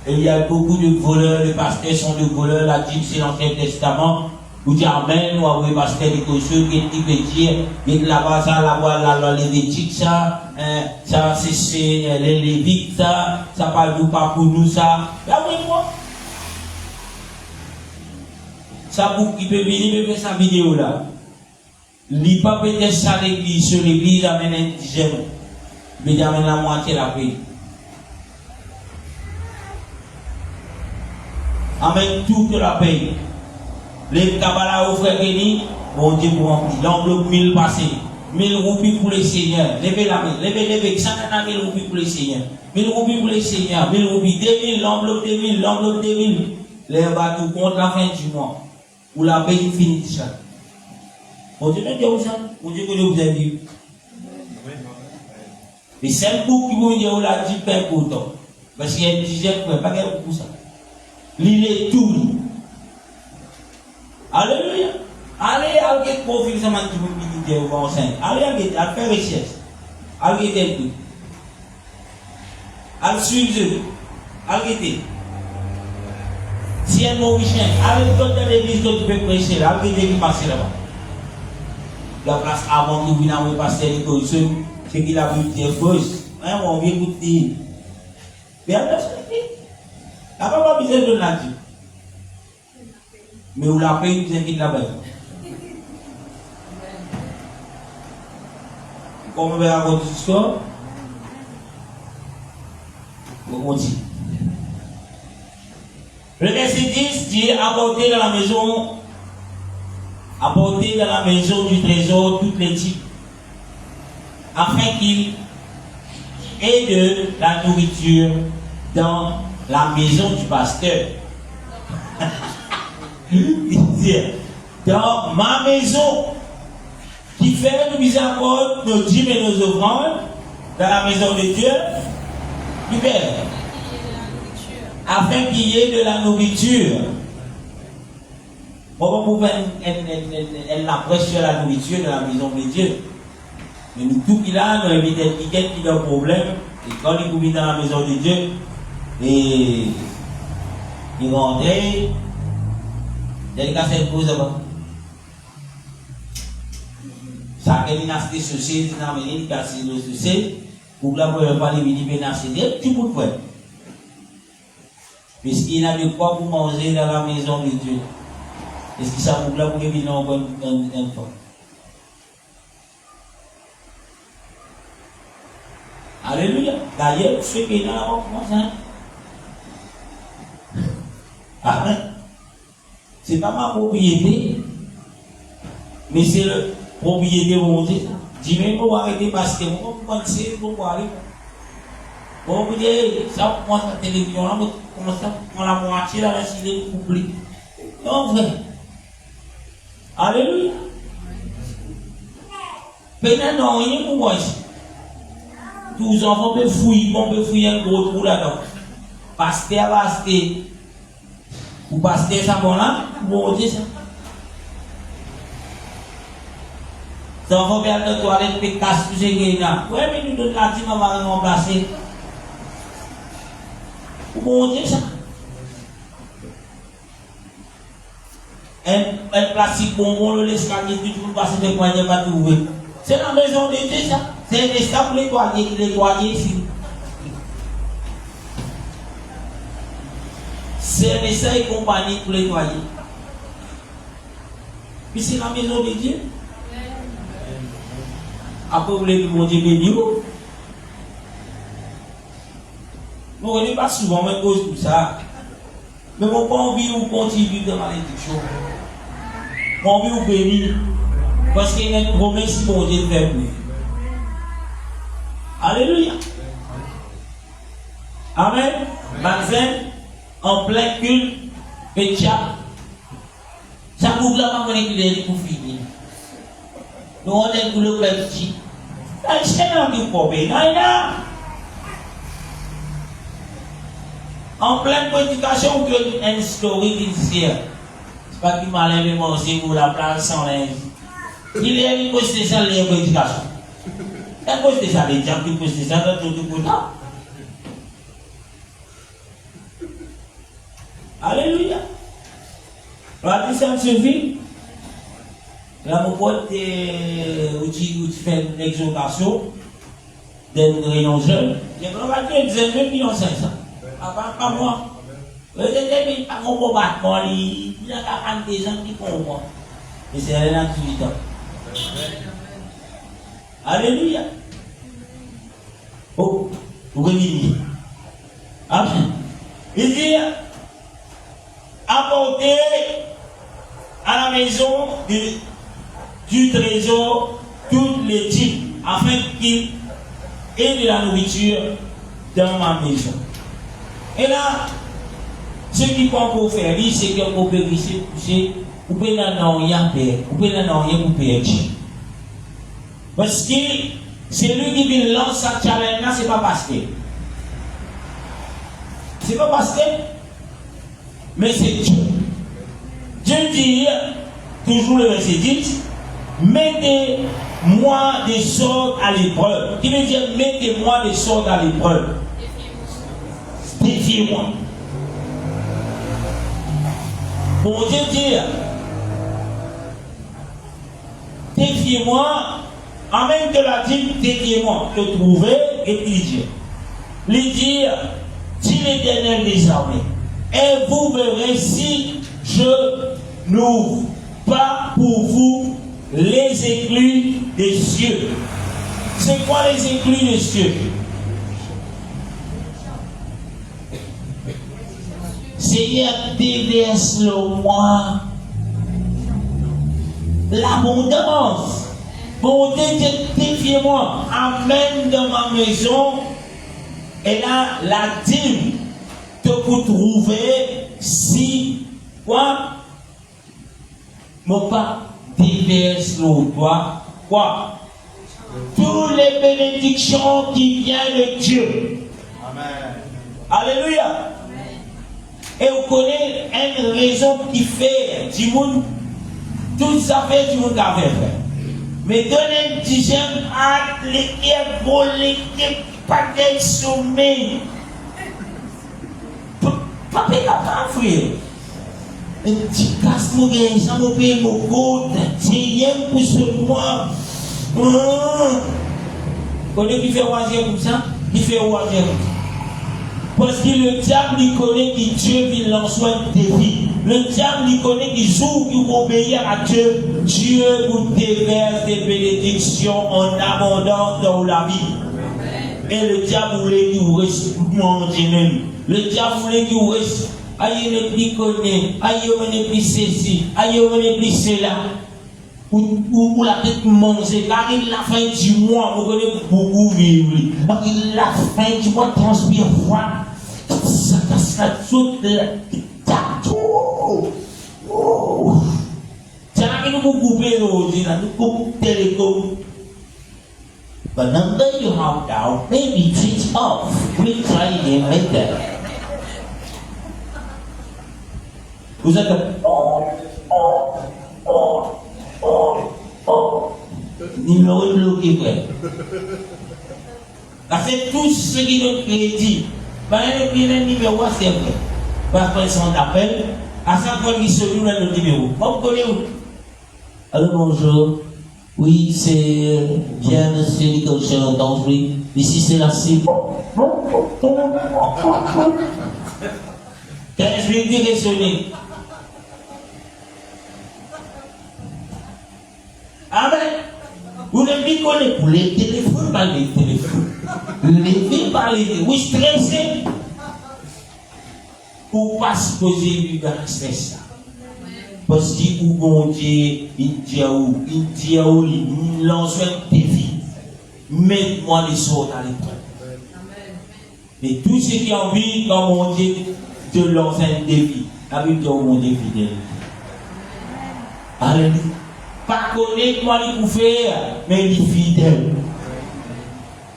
il y a beaucoup de voleurs, les pasteurs sont des voleurs, la Bible c'est l'Ancien Testament. Vous dites Amen, ou avez pasteur des cochons qui peut dire, il y a là-bas, ça, là-bas, la lévitique, ça, ça, c'est les lévites, ça parle nous pas pour nous, ça. Là, oui, moi. Ça, pour qui peut venir, me faire sa vidéo là. Il pas peut-être ça l'église, sur l'église, amène un dixième, mais amène la moitié la paix. Amène toute la paix. Les Kabbalah au frère Béni, bon Dieu pour remplir. L'enveloppe 1000 passé. 1000 roupies pour les seigneurs. Levez la main. Levez. 100 000 roupies pour les seigneurs. 1000 roupies pour les seigneurs. 1000 roupies. 2000, l'enveloppe 2000. L'enveloppe 2000. Les va tout contre la fin du mois. Ou la paix finie ça. Bon Dieu, mais Dieu, ça. Bon Dieu, que vous avez dit. Et 5 boucs qui vont dire, on l'a dit, pain pour toi. Parce qu'il y a une dizaine, pas qu'elle pour ça. L'île est tout. Alléluia. Allez, allez, profil, ça m'a dit, vous va enceinte. Allez, allez, faire recherche. Allez, tout. Allez, suivre. Allez, si un Mauricien, allez, dans l'église que tu peux prêcher, allez, qui passer là-bas. La place avant que vous n'avez pas passer l'église, c'est qu'il a vu des fausses. On vient écouter. Mais attention, la pas besoin de la dire. Mais vous la payez, vous inquiétez là-bas. Comme on va avoir du score, on continue. Le verset 10 dit apporter dans la maison du trésor toutes les types, afin qu'il ait de la nourriture dans la maison du pasteur. Il dit, dans ma maison, qui fait nos miséricordes, nos dîmes et nos offrandes, dans la maison de Dieu, qui fait, afin qu'il y ait de la nourriture. Bon, pour faire elle approche sur la nourriture de la maison de Dieu. Mais nous, tout qu'il a, nous évitons quelqu'un qui a un problème, et quand il vient dans la maison de Dieu, et il rentre, il y a des cassettes pour ça. Ça qu'elle a acheté ceci, il a amené, il a cassé le ceci, pour la voir parler, il vient acheter, tu peux faire. Puisqu'il n'a de quoi pour manger dans la maison de Dieu. Est-ce que ça vous l'a pour venir en bonne fois? Alléluia. D'ailleurs, ceux qui sont là, comment ça? Amen. C'est pas ma propriété, mais c'est le propriété de mon Dieu. Dis-moi, pour arrêter parce que moi, je pense que pour aller. Bon, vous dites, ça, moi, la télévision, là, comment ça, on la moitié, là, s'il est couplé. Non, vrai. Alléluia. Peut-être non, rien pour moi ici. Tous les enfants peuvent fouiller, on peut fouiller un gros trou là-dedans. Pasteur va acheter. Ou pasteur, ça, bon là, bon, Dieu, ça. Les enfants viennent de la toilette, puis cassent tout ce qui est là. Ouais, mais nous donnons la team, on va remplacer. Bon Dieu, ça. Un plastique bonbon, le l'escalier, tout le monde passe de moyens pas trouver. C'est la maison de Dieu, ça. C'est un escalier pour nettoyer ici. C'est un essai compagnie pour nettoyer. Puis c'est la maison de Dieu. Après, vous voulez que mon Dieu bénisse. Bon, on n'est pas souvent même cause pour ça. Mais on n'a pas envie de continuer de malédiction. On a envie de bénir. Parce qu'il y a une promesse qui mon Dieu de faire plus. Alléluia. Amen. Magasin, en plein culte, pétia. Ça vous l'a pas manipulé pour finir. Nous on est pour le petit. C'est un peu problème. En pleine prédication que instauré ici. C'est pas qu'il m'a levé manger pour la place sans linge. Il est une cause de ça, les prédications. C'est cause de ça, les diables qui posent ça dans tout le monde. Alléluia. La puissance suffit. Là, mon pote, où tu fais une exhortation d'une réunion jeune, j'ai provoqué 2 millions 500. Pas moi. Vous avez pas mon combattement, il y a 42 ans qui font moi. Et c'est un 18 ans. Alléluia. Oh, vous venez. Amen. Il dit, apportez à la maison du trésor toutes les types, afin qu'il ait de la nourriture dans ma maison. Et là, ce qui peut encore faire, c'est qu'on peut pousser, vous pouvez n'en rien faire, vous pouvez n'en rien pour perdre. Parce que c'est lui qui vient lancer sa challenge là, c'est pas pasteur. C'est pas pasteur, mais c'est Dieu. Dieu dit, toujours le verset 10, mettez-moi des sorts à l'épreuve. Qui veut dire, mettez-moi des sorts à l'épreuve. Défiez-moi. Bon Dieu dit, défiez-moi, en même de la dit, défiez-moi, te trouver et puis dire. Lui dire, dit l'Éternel des armées, et vous verrez si je n'ouvre pas pour vous les écluses des cieux. C'est quoi les écluses des cieux? Seigneur, déverse-le-moi l'abondance. Bon Dieu, défiez-moi. Amène dans ma maison. Et là, la dîme que vous trouvez si quoi? Mon pas déverse-le toi. Quoi? Toutes les bénédictions qui viennent de Dieu. Amen. Alléluia. Et vous connaissez une raison qui fait du monde, tout ça fait du monde qui avait fait. Mais donnez un dixième à l'équipe, volée, pas de sommeil. Pas de capable, frère. Un petit casse-moi, ça m'a payé mon compte, c'est rien pour ce mois. Connaît qui fait oisier comme ça? Qui fait oisier comme ça? Parce que le diable, il connaît que Dieu vit lancer un défi. Le diable, il connaît qu'il joue, qu'il obéit à Dieu. Dieu vous déverse des bénédictions en abondance dans la vie. Et le diable voulait qu'il vous reste manger même. Le diable voulait qu'il vous reste. Aïe, ne plus connaît. Aïe, ne plus ceci. Aïe, ne plus cela. Ou la tête manger. Car il la fin du mois. Vous connaissez beaucoup vivre. Car il la fin du mois transpire froid. Ça casse la toute la. Tiens, nous vous couper aujourd'hui. Nous coupons télécom. But number you have down, maybe switch off. We'll try again later. Vous êtes numéro de bloqué, frère. C'est tout ce qui nous crédit. Le numéro, c'est vrai. Par contre, on appelle, à chaque fois qu'il se loue le numéro. Vous connaissez où? Alors bonjour. Oui, c'est bien, monsieur Nicole d'Angely. Ici, c'est la cible. 15 minutes de sonner. Amen. Vous ne m'y connaissez pour les téléphones, pas les téléphones. Les filles par les téléphones. Oui, stressé. Pour pas se poser du stress. Parce que bon Dieu, il dit il lance un défi. Mets-moi les sorts à l'épreuve. Et tout ce qui a envie, quand mon Dieu te lance un défi, la Bible dit mon Dieu fidèle. Alléluia. Pas connaître moi il pour faire, mais il est fidèle.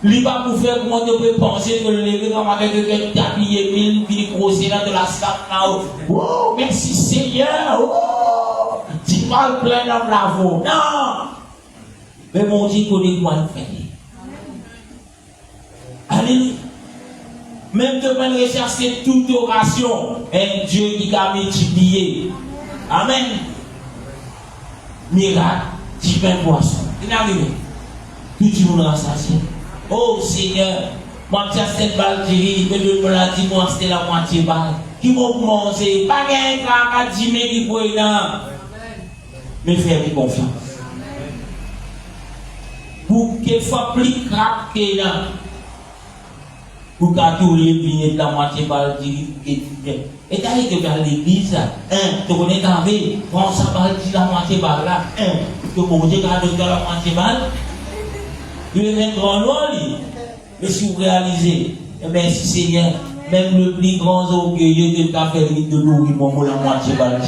Il va pour faire comment tu peux penser que le lever comme avec quelqu'un qui habillé mille, puis grossir là de la sape là. Oh, merci Seigneur. Oh, tu parles plein dans la voix. Non. Mais mon Dieu connaît moi le faire. Alléluia. Même de même rechercher toute oration, un Dieu qui a multiplié. Amen. Miracle, tu fais poisson. Il est arrivé. Tout le monde rassasié. Oh Seigneur, moi j'ai cette balle de riz, mais le l'a dit, moi c'était la moitié balle. Qui m'a commencé, pas un cas à 10 000 qui pourrait là. Mais faire confiance. Pour qu'il soit plus crap que là. Pour qu'il y ait la moitié balle de riz. Et t'as été vers l'église, tu connais ta vie, prends sa balle de la moitié balle là, que mon Dieu garde dans la moitié balle. Il est un grand noir, mais si vous réalisez, eh bien, si Seigneur, même le plus grand orgueilleux de ta famille de l'eau, il m'a la moitié balle.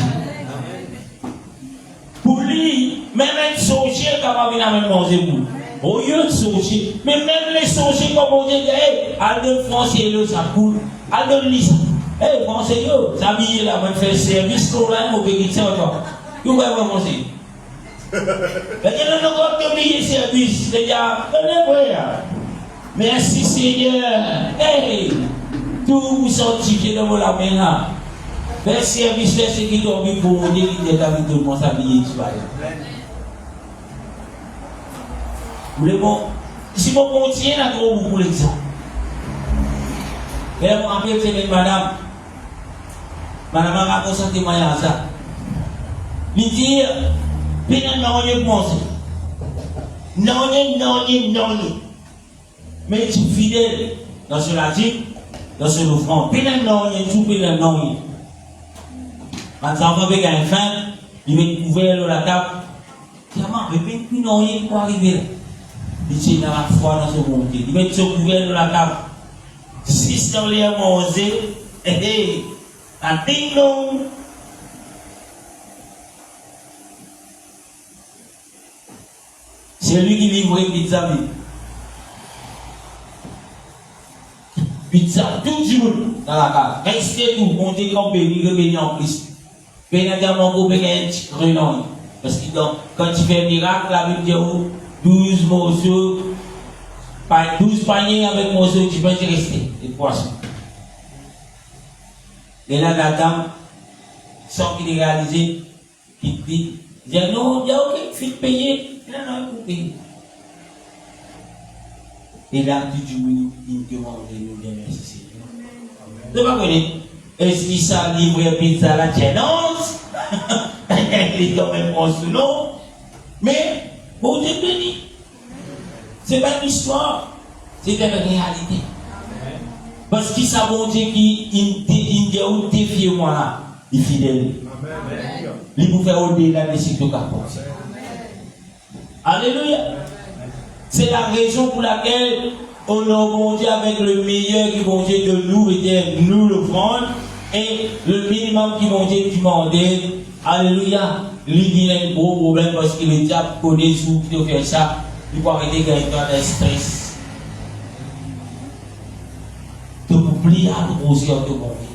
Pour lui, même un sorcier capable de même manger pour. Au lieu de sorcier, mais même les sorciers, comme on dit, al de français, ça coule, al de lisa. Eh, français, ça vient là, on fait service, on va au pays, c'est encore. Vous voyez comment c'est? Il y a encore de milliers de services, les gars. Merci Seigneur. Hey, tout vous sanctifiez dans la main là. Fais service, fais ce qui doit pour vous dire qu'il est avec tout le monde, ça vient du bail. Vous voulez bon? Si vous continuez à trouver beaucoup l'exemple. Et vous rappelez, c'est madame. Madame a raconté un témoignage à ça. Il dit, non, mais tu es fidèle dans ce latin, dans ce offrande. Non, tout non. Quand ça va avec un fin, il va couvrir la table. Comment, mais non, il va arriver là. Il dit, il a la foi dans ce monde. Il va se couvrir la table. Si c'est les manger, un ding dong. C'est lui qui livrait pizza. Pizza, tout le monde dans la case. Restez tout, montez comme béni en Christ. Pénétralement, vous payez un petit renom. Parce que quand tu fais un miracle, la Bible dit 12 morceaux, 12 paniers avec morceaux, tu peux y rester. Et poissons. Et là, la dame, sans qu'il ait réalisé, qui dit, non, il y a aucun fil payé. Non, il faut payer. Et là, tu dis oui, il demande nous bien merci. Tu vas connaître. Est-ce qu'il s'est livré pizza à la tiennance? Il est quand même bon sous nom. Mais, bon Dieu béni. C'est pas une histoire, c'est une réalité. Parce qu'il s'est bon Dieu qui défie moi là, il est fidèle. Il vous fait au-delà de ce que vous pensez. Alléluia. C'est la raison pour laquelle on a bon Dieu avec le meilleur qui bon Dieu de nous et de nous le prendre et le minimum qui bon Dieu demander. Alléluia. Il y a un gros problème parce que le diable connaît tout qui doit faire ça. Il faut arrêter quand il a un stress. Tu oublies à grossir de mon vie.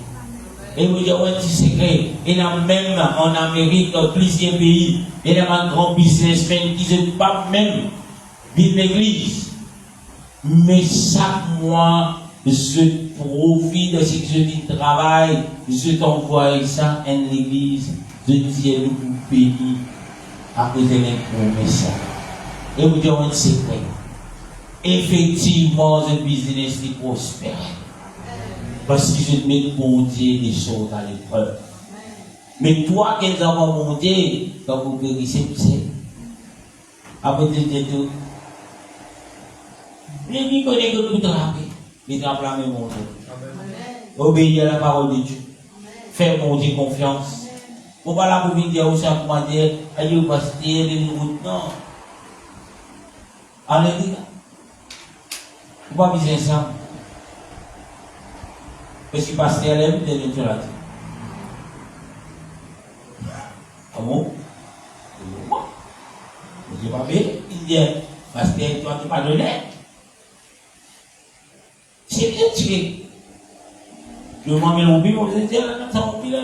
Et vous dire, ouais, tu sais que, il y a même en Amérique, dans plusieurs pays, il y a un grand businessman qui ne pas même vivre l'église. Mais chaque mois, je profite de ce que je dis travail, je t'envoie ça en l'église, je dis, nous pays à cause de l'impromesse. Et vous dire un secret. Effectivement, ce business est prospère. Parce que je mets bon Dieu des choses à l'épreuve. Mais toi, qui es avant mon Dieu, quand vous guérissez, vous savez. Après, tu dis tout. Mais il connaît que tout trapper. Il trappe la même mon Dieu. Obéir à la parole de Dieu. Faire mon Dieu confiance. Vous pas là pour venir dire, vous savez comment dire, allez au pasteur, non. Alléluia. Vous pas besoin de ça. Parce que pasteur aime de l'intérêt. Ah bon? Je ne sais pas bien. Il dit, pasteur, toi tu pas donné. C'est bien tiré. Je m'en mets l'oubli, vous êtes là, ça m'en pile là.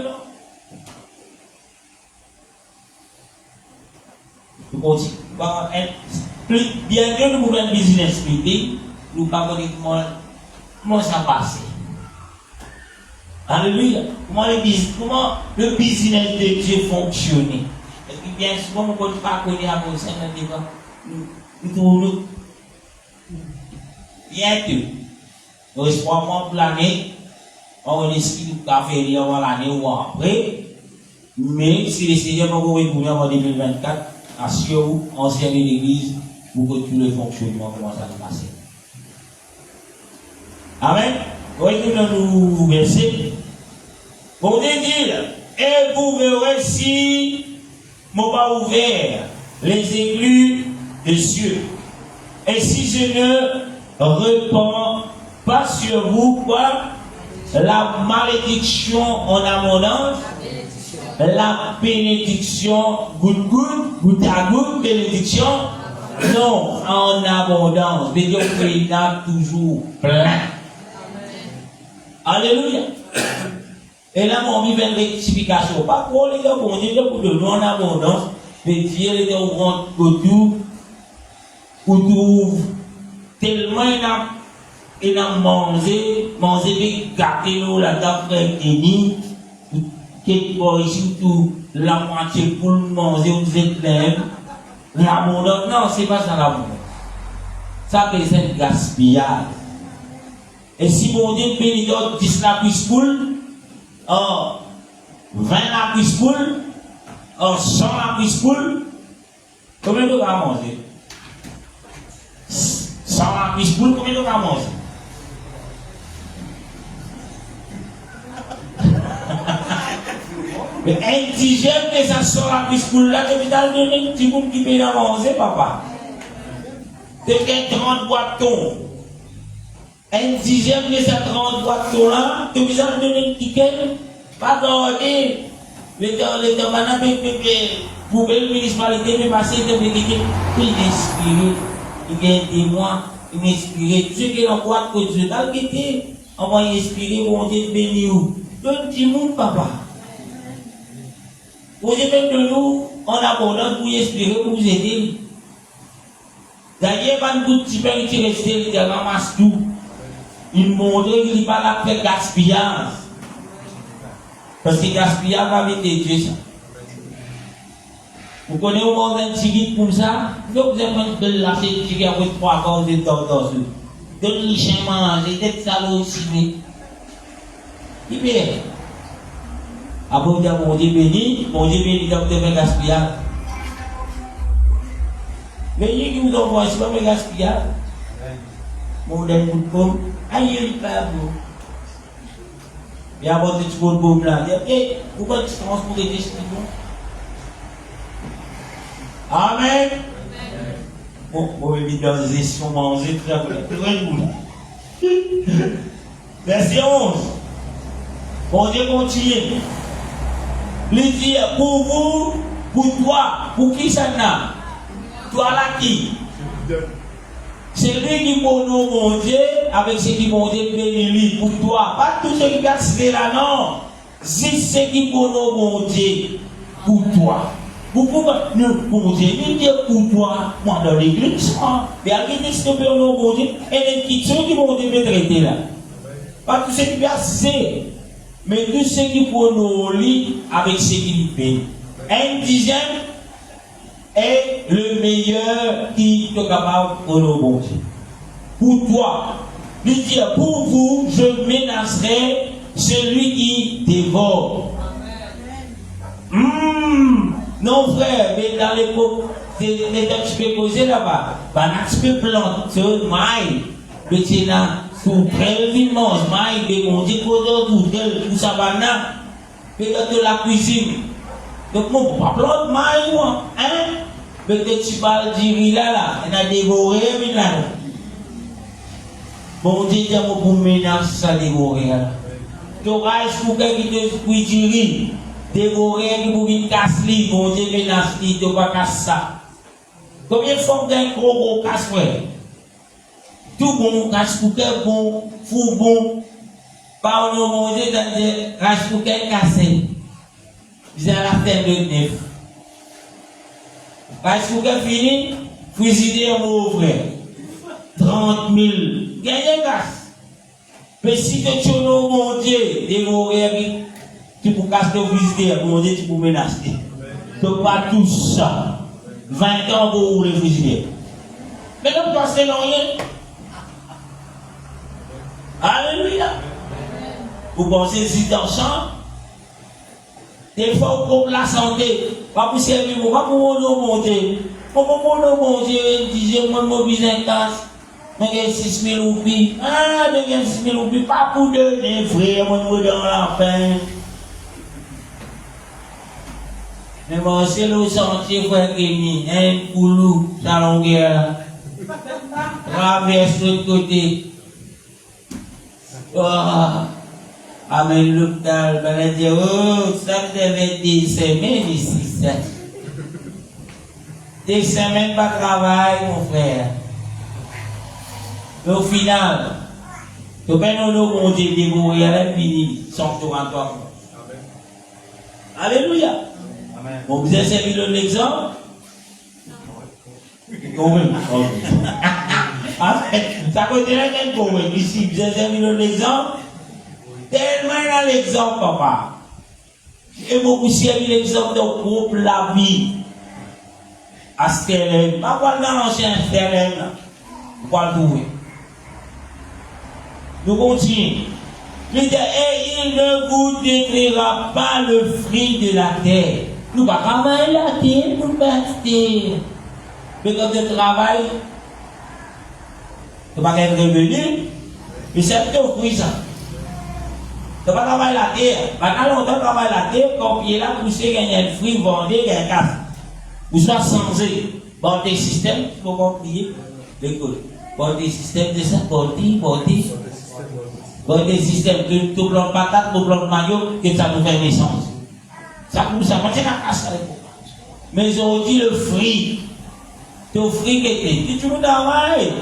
Nous continuons. Bien que nous pouvons un business privé, nous ne savons pas comment ça passe. Alléluia. Comment le business de Dieu fonctionne. Parce que bien souvent, nous ne pouvons pas connaître à cause de ça. Nous trouvons bientôt. Nous restons 3 mois pour l'année. On espère qu'on va faire l'année ou après. Mais si le Seigneur va vous répondre en 2024, assurez-vous, ancienne de l'église, pour que tout le fonctionnement commence à se passer. Amen. Retournons-nous verset. Pour dire, et vous verrez si mon pas ouvert les écluses des cieux. Et si je ne répands pas sur vous quoi? La malédiction en abondance, la bénédiction, goutte à goutte, bénédiction, non, en abondance. Mais Dieu il a toujours plein. Alléluia. Et là, mon vivre une rectification. Pas pour les gars, pour Dieu, pour de nous en abondance. Mais Dieu les gars, pour tout, tellement il a mangé, puis gâté nous, la dame réunie, qui pour ici, tout, la moitié pour manger, vous êtes là. L'abondance, non, c'est pas ça l'abondance. Ça, c'est un gaspillage. Et si mon Dieu bénit 10 la cuisse poule, 20 la cuisse poule, 100 la cuisse poule, combien de temps à manger? 100 la cuisse poule, combien de temps à manger? Mais indigène que ça sort la cuisse poule là, tu vas donner un petit bout qui peut à manger, papa. Tu as 30 boîtons. Indigène que ça 30 boîtons là, tu vas donner un petit quel. Pas garder. Le municipalité, mais passer de vérité. Il inspire. Il y a des mois, il m'inspire. Tout ce qui est en boîte que Dieu a quitté, on va inspirer, on va bénir. Donne petit monde, papa. Vous êtes même de nous en abondance pour espérer, pour vous aider. D'ailleurs, quand tout petit peu qui reste, il ramasse tout. Il montre qu'il n'est pas là pour gaspillage. Parce que gaspillage va avec Dieu. Ça. Vous connaissez au monde un petit guide comme ça? Donc vous avez de lâcher un petit guide avec 3 corps de temps. de riches manger, d'être salauds aussi. Il bien. Après, on dit, mon Dieu béni, donc de faire gaspillage. Mais il qui vous envoie, c'est pas mes gaspillage. Mon Dieu, vous comme, aïe, il pas bon. Il y a votre petit peu de boum là. Et pourquoi tu transportes des choses? Amen. Bon, vous avez mis dans les gestions manger très bien. Verset 11. Bon Dieu continue. Il dit pour vous, pour toi, pour qui ça n'a? Toi là qui? C'est lui qui pour nous, mon Dieu, avec ce qui mon Dieu béni pour toi. Pas tout ce qui va se là, non. C'est ce qui pour nous, mon Dieu, pour toi. Pourquoi nous, mon Dieu, nous disons pour toi, moi dans l'église, mais à l'église, nous pour nous, mon Dieu, et les questions qui mon Dieu veut traiter là. Pas tout ce qui va se mais tout ce qui pour nous lit avec ce qui paye. Un dixième est le meilleur qui est capable pour nous, mon Dieu. Pour toi, lui dire, pour vous, je menacerai celui qui dévore. Non, frère, mais dans l'époque, c'est un petit peu posé là-bas. Un petit peu planté, maïs, le tien sous prélevinement, maïs, mais on dit tout ça va là. Mais dans la cuisine. Donc, mon pas planter maïs, moi, hein? Mais que tu parles du là, on a dévoré, mais là. Bon Dieu, il y a mon menace, ça dévorer là. Tu auras pour quelqu'un qui te cuit du riz. Dévorer qui vous vient casser, bon Dieu menace, tu ne vas pas casser ça. Combien de fois vous avez un gros casse, frère? Tout bon, casse pour quel bon, fou bon. Par le bon Dieu, casse pour quel cassé. Vous avez la fin de neuf. Casse pour quel fini, fusilé un mot, frère. 30 000. Gagnez casse. Mais si tu es mon Dieu, dévorer tu peux casser ton visiter, mon Dieu, tu peux menacer. Donc, pas tout ça. 20 ans pour les visiter. Mais non, toi, c'est rien. Alléluia. Vous pensez si dans le champ, des fois, pour la santé, pas pour servir, pas pour mon Dieu. Pour mon Dieu, disait, moi, mon business casse. Mais 6 000 roupies. Ah, 6 000 roupies, pas pour donner, frère, mon Dieu, dans la fin. Mais bon, c'est le sentier, frère Kémy, un poulou, salon guerre, traverse l'autre côté. Oh, amène l'hôpital, ben elle dit, oh, ça devait être des semaines ici, ça. Des semaines pas de travail, mon frère. Mais au final, tu peux nous mon Dieu dévorer, elle est finie, sans que tu rentres. Alléluia. Bon, vous avez servi l'exemple? Oui. Ça continue d'être bon, ici, vous avez servi l'exemple? Tellement dans l'exemple, papa. Et beaucoup servi l'exemple de groupe la vie. À Sterling. Pas voir dans l'ancien Sterling. Vous parlez de vous. Nous continuons. Il dit, et il ne vous détruira pas le fruit de la terre. Nous ne pouvons pas travailler la terre, nous ne pouvons pas terre. Mais quand tu travailles, tu ne vas pas être revenu. Mais c'est plutôt fruit ça. Tu ne vas pas travailler la terre. Maintenant, longtemps, tu travailles la terre, quand il est là, pousser, gagner le fruit, vendre, gagner un casse. Vous soyez changé. Bon, des systèmes, il faut compliquer. Écoute. Bon, des systèmes de ça, bon, des systèmes de tout blanc de patate, tout blanc de maillot, que ça nous fait naissance. Ça nous ça va la casse à l'époque. Mais ils ont dit le fruit. Le fruit qui était. Tu nous travailles.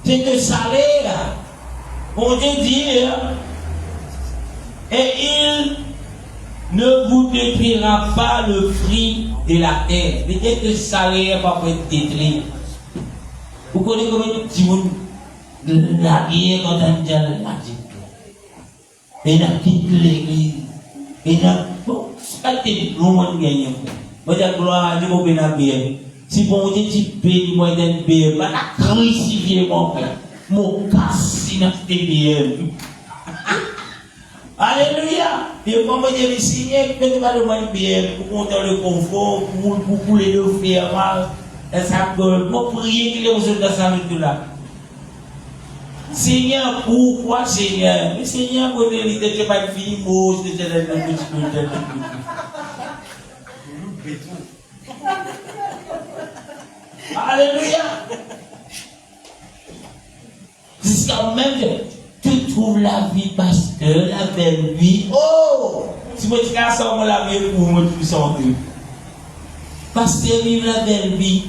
C'est de salaire. On Dieu dit, et il ne vous détruira pas le fruit de la terre. Peut-être que le salaire va être détruit. Vous connaissez combien de petits monde la guerre quand on dit la dit. Et on quitte l'église. Et on bon, c'est le monde gagne. Moi je gloire à Dieu pour bien. Si bon Dieu tu payes moi d'un payer, pas la crucifier mon frère. mon casse dans TBM. Alléluia. Et comment Dieu me signe, que tu vas le manipuler pour compter le confort, pour les deux faire mal. Et ça gueule. Moi, prier qu'il y ait aux autres dans sa vie là. Seigneur, pourquoi Seigneur? Mais Seigneur, pour les idées, tu vas faire une mouche, tu vas faire une petite. Alléluia. Jusqu'à même que tu trouves la vie, pasteur, la belle vie. Oh! Si vous êtes là, ça va la vie pour moi, tu sentir. Pasteur, vive la belle vie.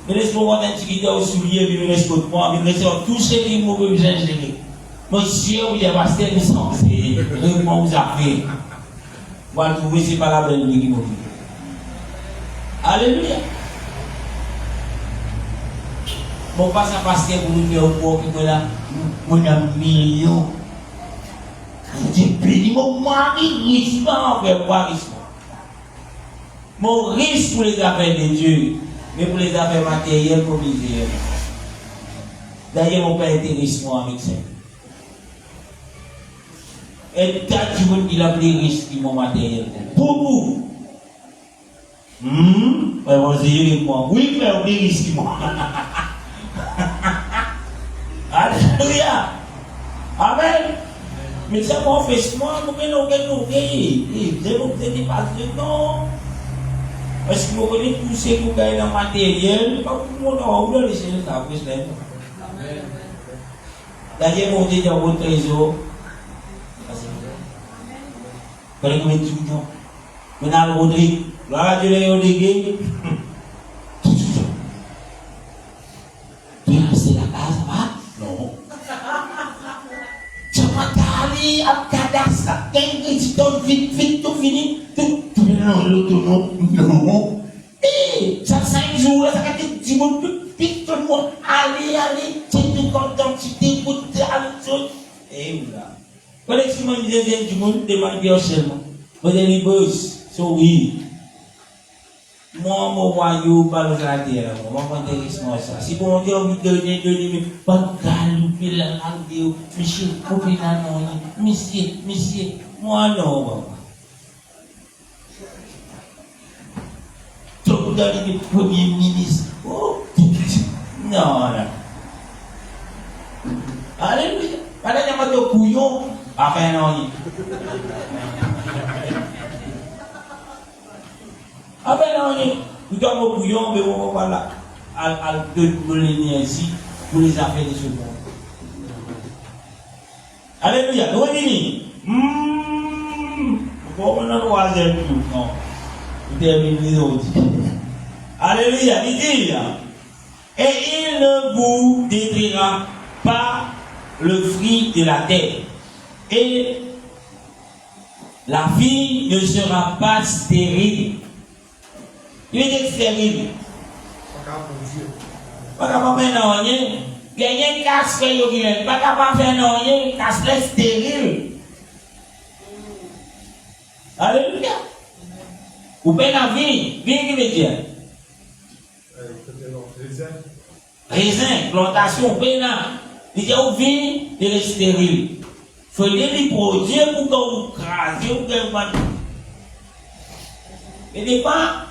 Mais laisse-moi voir un petit guitare au soulier, puis me laisse contre moi, puis me laisse tout ce qui m'a besoin de gérer. Monsieur, vous êtes pasteur, vous sentez. Comment vous avez fait? Vous allez trouver, ce n'est pas la belle vie qui m'a dit. Alléluia. Bon, pas ça parce que vous me faites au corps qui là, mon ami, j'ai béni mon mari, riche, pas en fait, pas riche. Mon riche pour les affaires de Dieu, mais pour les affaires matérielles, pour misère. D'ailleurs, mon père intéresse moi avec ça. Et tant que vous il a plus riche qui mon matériel. Pour vous. Vous direz moi, oui, mais vous riche qui moi. Alléluia. Amen. Mais ça m'a fait moi, nous venons nous payer. Vous n'avez pas de non. Parce que vous connaissez tout ce que vous gagnez dans le matériel, pas tout le monde a oublié de laisser ça. D'ailleurs, mon Dieu dans votre trésor. Vous connaissez combien de millions? Maintenant, Rodrigue, là, je l'ai Rodrigue. C'est la casa, va? Non. Tu m'as dit, à cadastre, tu donnes vite, tout fini. Non. Eh, ça 5 jours, là, ça va être 10 mois, vite, tout le monde. Allez, tu es tout content, tu t'écoutes, et voilà. Quand est-ce que je me disais, du monde, demande bien seulement. Vous avez les boss, oui. Moi, mon royaume, pas le terre, moi, m'intéresse moi ça. Si bon Dieu me donne, pas calme, la langue, monsieur, monsieur, moi non. Tout dans les premiers ministres. Oh, non. Alléluia. Padahal yang mato couillon, enfin non. Après, nous avons un bouillon, mais on va là, à l'énergie pour les affaires de ce monde. Alléluia. Nous on a le troisième tour. Non. Nous terminons. Alléluia. Il dit, et il ne vous détruira pas le fruit de la terre. Et la vie ne sera pas stérile. Il est stérile. Pas capable de faire rien. Il y a rien casse fait il pas capable de faire rien, casse stérile. Alléluia. Ou bien la vie qui veut dire raisin, plantation, pénal. Il dit au vie, il est stérile. Il faut les produire pour qu'on crase, ou qu'on mais des fois,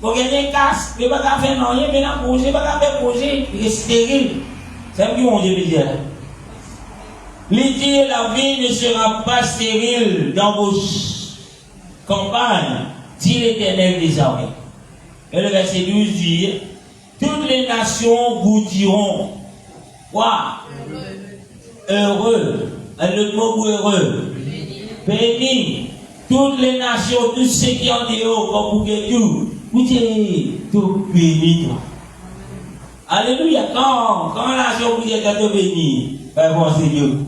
vous gagnez une casse, vous ne pouvez pas faire rien, mais vous ne pouvez pas faire projet, il est stérile. C'est ce que mon Dieu veut dire. Il dit, la vie ne sera pas stérile dans vos campagnes, dit l'Éternel des armées. Et le verset 12 dit, toutes les nations vous diront, quoi? Heureux. Le mot heureux. Béni. Toutes les nations, tous ceux qui ont dit, oh, comme vous dites tout. Vous dites, tout béni, toi. Alléluia. Quand la nation vous dit que tout béni, ben bon, c'est Dieu.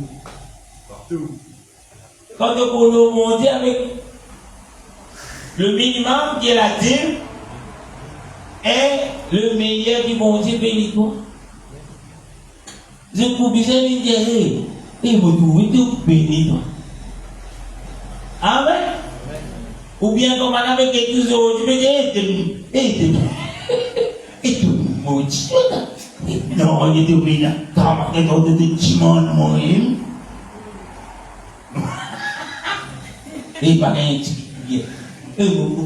Quand vous nous montez avec le minimum qui est la dîme, est le meilleur qui mon Dieu béni, toi. Je vous dis, et vous trouvez tout béni, toi. Amen. Ou bien comme on avait quelque chose, je me dis, et tout, mon Dieu, Non, il était obéi. Quand on était timon, moi, et pas un petit qui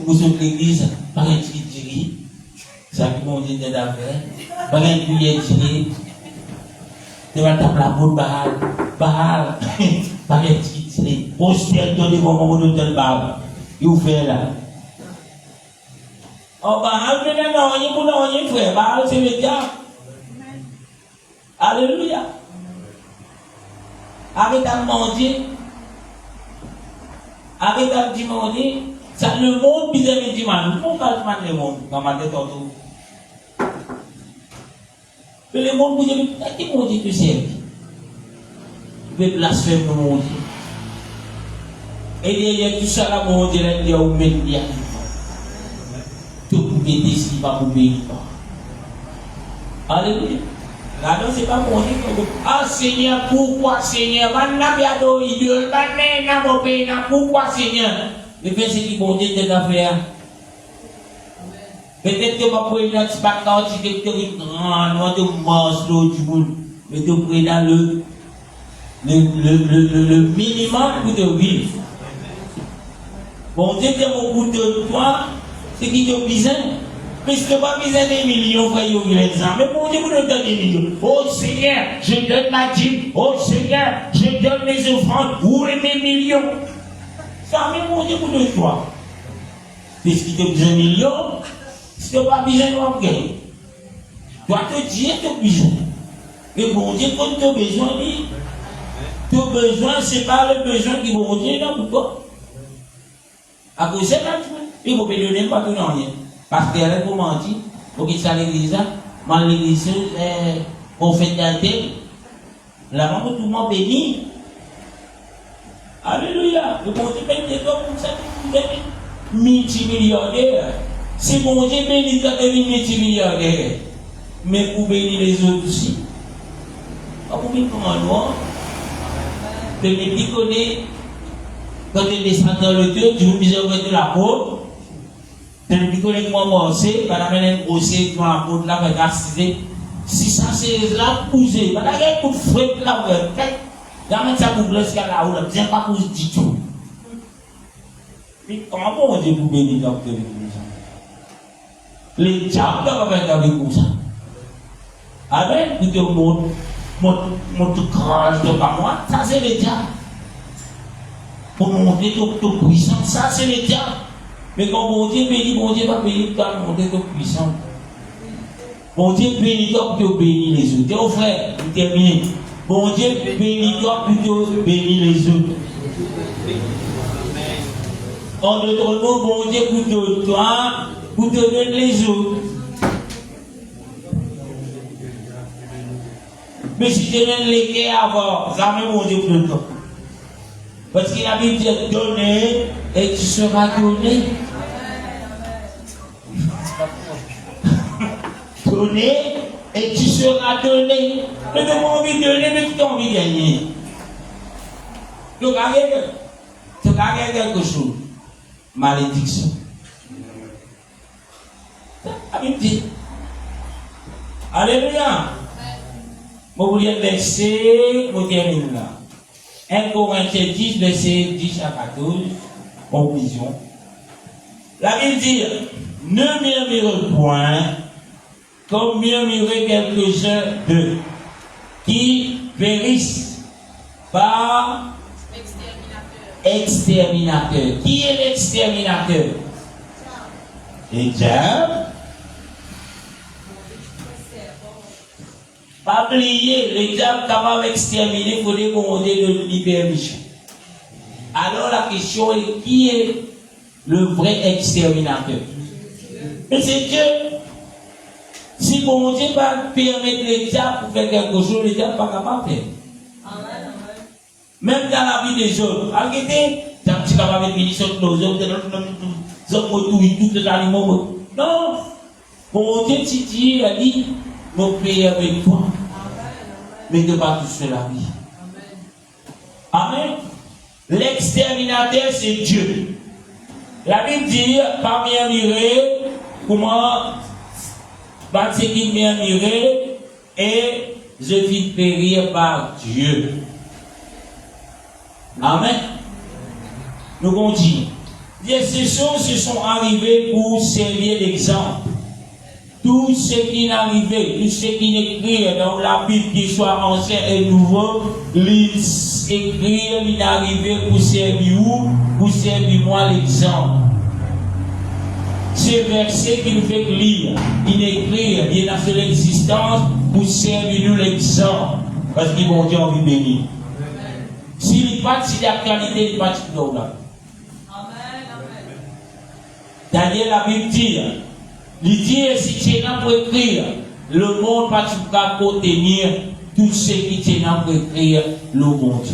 vous êtes l'église, pas un petit qui ça qui m'ont dit d'affaires, pas un qui tiré, tu vas taper la boule, bahal, pas un petit qui tiré, postère dans les moments où on te le barbe, il vous fait là. Oh, bahal, non, il frère, bahal, c'est le diable. Alléluia. Avec un mendier. Avec un dimanche, ça le monde bizarre me dit man, pourquoi tu le monde dans ma tête autour. Le monde vous dit, qui m'ont dit tu sais, tu peux blasphémer le monde. Et derrière tout ça là, mon Dieu, il y a un média. Tout pour m'aider si pas pour m'aider. Alléluia. Là, non, c'est pas mon Dieu. Ah Seigneur, pourquoi Seigneur? Pourquoi Seigneur? Le verset qui bon Dieu de l'affaire. Peut-être que ma poésie n'est pas quand tu es grand, de monstre du monde. Mais tu es dans le minimum pour te vivre. Bon Dieu te beaucoup de toi, c'est qui te besoin. Mais ce n'est pas besoin des millions, frère, mais pour Dieu, vous nous donnez des millions. Oh Seigneur, je donne ma dîme. Oh Seigneur, je donne mes offrandes. Où est mes millions? Ça, mais pour Dieu, vous nous toi. Mais ce qui te besoin des millions, ce n'est pas besoin de moi. Toi, te dire, tu as besoin. Mais bon Dieu, quand tu as besoin, tu as besoin, ce n'est pas le besoin qui vous retient, non, pourquoi? À cause de ça, il faut me donner pas tout rien. Parce qu'elle est pour mentir, pour qu'il soit à l'église, dans l'église, on fait d'un tel. Là-bas, tout le monde béni. Alléluia. Le bon Dieu bénit toi pour ça, multimillionnaire. Si bon Dieu bénit toi, tu es multimillionnaire. Mais pour bénir les autres aussi. Vous pouvez prendre moi. Tu me dis quand tu descends dans le Dieu, tu vous dis de la peau. Tu me dis que moi, c'est, par la même grossier, dans la peau, là, va garder. Si ça, c'est là, pousser. Parce qu'il y a un coup de fouet là, il y a même ça pour blesser là, où il n'y a pas pour du tout. Mais comment on dit pour bénir dans l'église? Les diables doivent faire dans l'église. Amen. Vous dites, mon courage de pas moi, ça c'est les diables. Pour montrer toute puissance, ça c'est les diables. Mais quand bon Dieu bénit, bon Dieu va bénir toi, montrer toute puissance. Bon Dieu bénit toi pour te bénir les autres. Tiens, frère, vous terminez. Bon Dieu bénit toi pour te bénir les autres. En d'autres mots, bon Dieu pour toi, pour te donner les autres. Mais si tu donnes les cœurs avant, ça même mon Dieu pour toi. Parce qu'il a Bible dit donner et tu seras donné. Donner et tu seras donné. Mais tu n'as pas envie de donner, mais tu as envie de gagner. Tu as gagné quelque chose. Malédiction. La Bible dit. Alléluia. Je vous lis le verset, je termine là. 1 Corinthiens 10, verset 10 à 14, conclusion. La Bible dit, ne murmurez point, comme murmurer quelques-uns d'eux, qui périssent par exterminateur. Qui est l'exterminateur? Les diables. Pas oublier, les diables capables d'exterminer, il faut demander de libération. Alors la question est, qui est le vrai exterminateur? Mais c'est Dieu. Si bon Dieu va permettre les diables pour faire quelque chose, les diables ne sont pas capables de faire. Même dans la vie des autres. Regardez, tu es capable de bénir sur nos hommes, tous les animaux. Non. Bon Dieu, tu dis, il a dit, mon pays avec toi. Mais de pas tout cela vie. Amen. L'exterminateur, c'est Dieu. La Bible dit, pas murmurer, comment, c'est qui murmurer, et je vis périr par Dieu. Amen. Nous continuons. Ces choses se sont arrivées pour servir d'exemple. Tout ce qui est arrivé, tout ce qui est écrit dans la Bible, qu'il soit ancien et nouveau, l'écrit, il est arrivé pour servir où? Pour servir moi l'exemple. Ce verset qu'il nous fait lire, il écrit, il est dans son existence pour servir nous l'exemple. Parce qu'ils vont dire en vie bénie. S'il n'est pas de l'actualité, il n'est pas de là. Daniel la Bible dit, il dit, si tu es là pour écrire, le monde va pas contenir tout ce qui est là pour écrire le monde.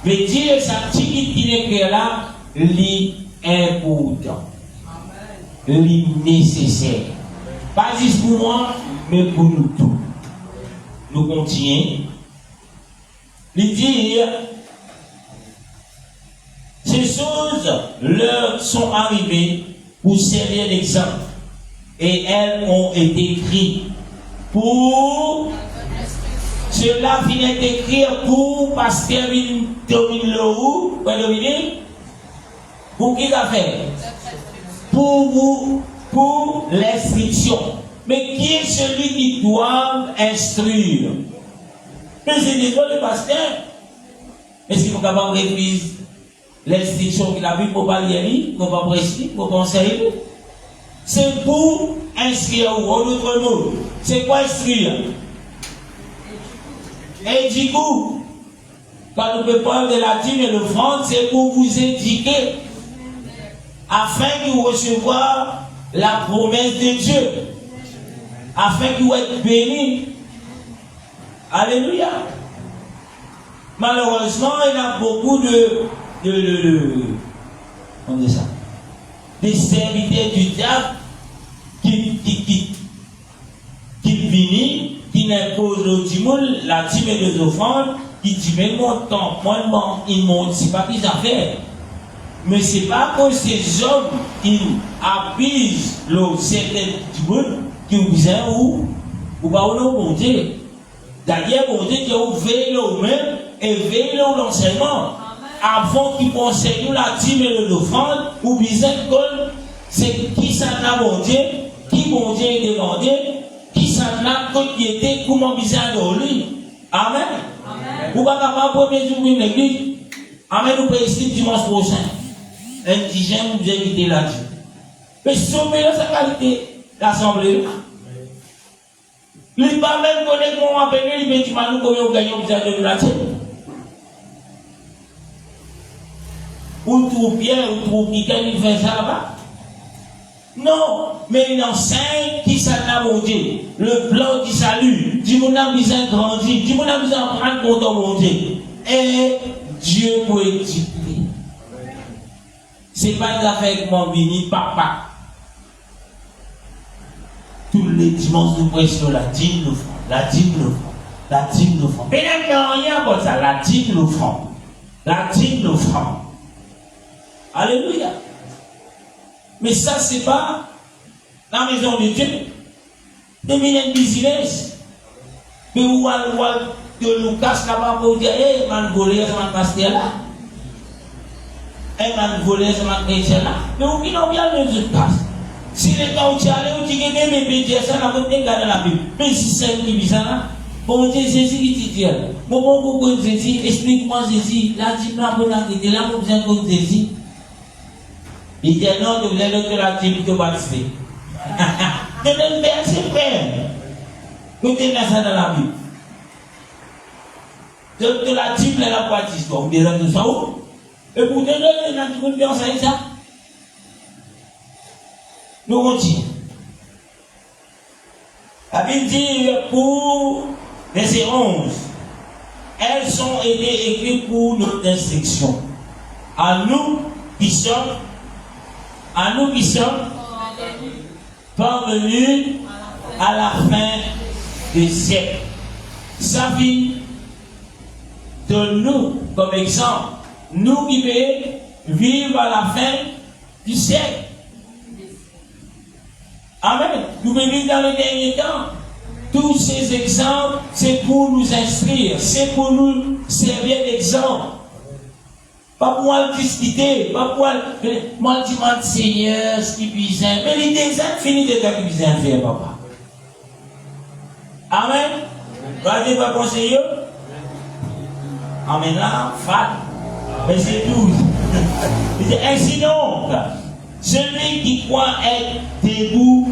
Mais dire, ça petit qui écrit là, l'important, nécessaire. Pas juste pour moi, mais pour nous tous. Nous continuons. Il dit, ces choses leur sont arrivées pour servir d'exemple. Et elles ont été écrites pour... Cela vient d'écrire pour Pasteur Domine Leroux. Pour qui l'a fait? Pour vous, pour l'instruction. Mais qui est celui qui doit instruire? Mais c'est déjà le pasteur. Est-ce qu'il faut capable de réviser l'instruction qu'il a vue pour pas lire, pour pas prêcher, pour pas enseigner? C'est pour instruire, ou en d'autres mots, c'est quoi instruire? Et du coup, quand nous parlons de la dîme et l'offrande, c'est pour vous indiquer, afin de recevoir la promesse de Dieu, afin que vous êtes bénis. Alléluia. Malheureusement, il y a beaucoup on dit ça, des serviteurs du diable qui viennent, qui n'imposent le dîme, la dîme et les offrandes, qui disent mais mon temps, moi, ils m'ont dit, c'est pas qu'ils affaires. Mais c'est pas que ces hommes qui abusent le certain dîme, qui vous disent ou pas le bon Dieu. D'ailleurs, bon Dieu qui a ouvert eux-mêmes et veille l'enseignement. Avant qu'ils enseignent la dîme et l'offrande, ou bien c'est qui s'en a bon Dieu, qui bon Dieu est demandé, qui s'en a qui était, comment bizarre de lui. Amen. Vous pas capable de premier jour de l'église. Amen, nous pouvons essayer dimanche prochain. Indigène, vous invitez là-dessus. Mais sauver sa qualité, l'assemblée. Il n'est pas même connaître comment appeler, il dit, nous combien vous gagnez de la tête. Ou tout Pierre, ou tout quelqu'un qui fait ça là-bas. Non, mais il enseigne qui s'en a monté. Le plan qui salue. Dis mon âme, il a grandi. Dis mon âme, il a prendre pour ton monter. Et Dieu peut éduquer. Ce n'est pas une affaire avec mon béni, papa. Tous les dimanches, nous prêchons la dîme, l'offrande. La dîme, l'offrande. La dîme, l'offrande. Mais il n'y a rien pour ça. La dîme, l'offrande. La dîme, l'offrande. Alléluia. Mais ça, c'est pas la maison de Dieu. C'est une business. Mais où de Lucas là-bas pour dire, eh, man volé, ça m'a pasteur là. Eh, man volé, ça m'a chrétien là. Mais où qui n'ont bien le Lucas? Si les gens ont allé, on dit que les bébés, ça n'a pas été gardé la Bible. Mais si c'est un qui vit ça là, bon Dieu, c'est ce qui dit. Bon, pourquoi Jésus, explique-moi Jésus. Là, dis-moi, bon, là, on besoin de Jésus. Il dit non, vous avez l'autre la dîme que vous baptisez. Je ne verset frère. Vous avez ça dans la Bible. De la dîme, la baptise. Vous avez de ça où? Et vous donnez la dîme, vous avez ça. Nous continuons. La Bible dit pour verset 11. Elles ont été écrites pour notre instruction. À nous qui sommes parvenus à la fin des siècles. Ça vit de nous comme exemple. Nous qui vivons à la fin du siècle. Amen. Nous vivons dans les derniers temps. tous ces exemples, c'est pour nous instruire, c'est pour nous servir d'exemple. Pas pour moi discuter, pas pour moi dire Seigneur, ce qui bizarre. Mais les exemples finis de faire qui bizarre faire, papa. Amen. Regardez pas conseiller. Amen là, fat. Verset 12. Ainsi donc, celui qui croit être debout,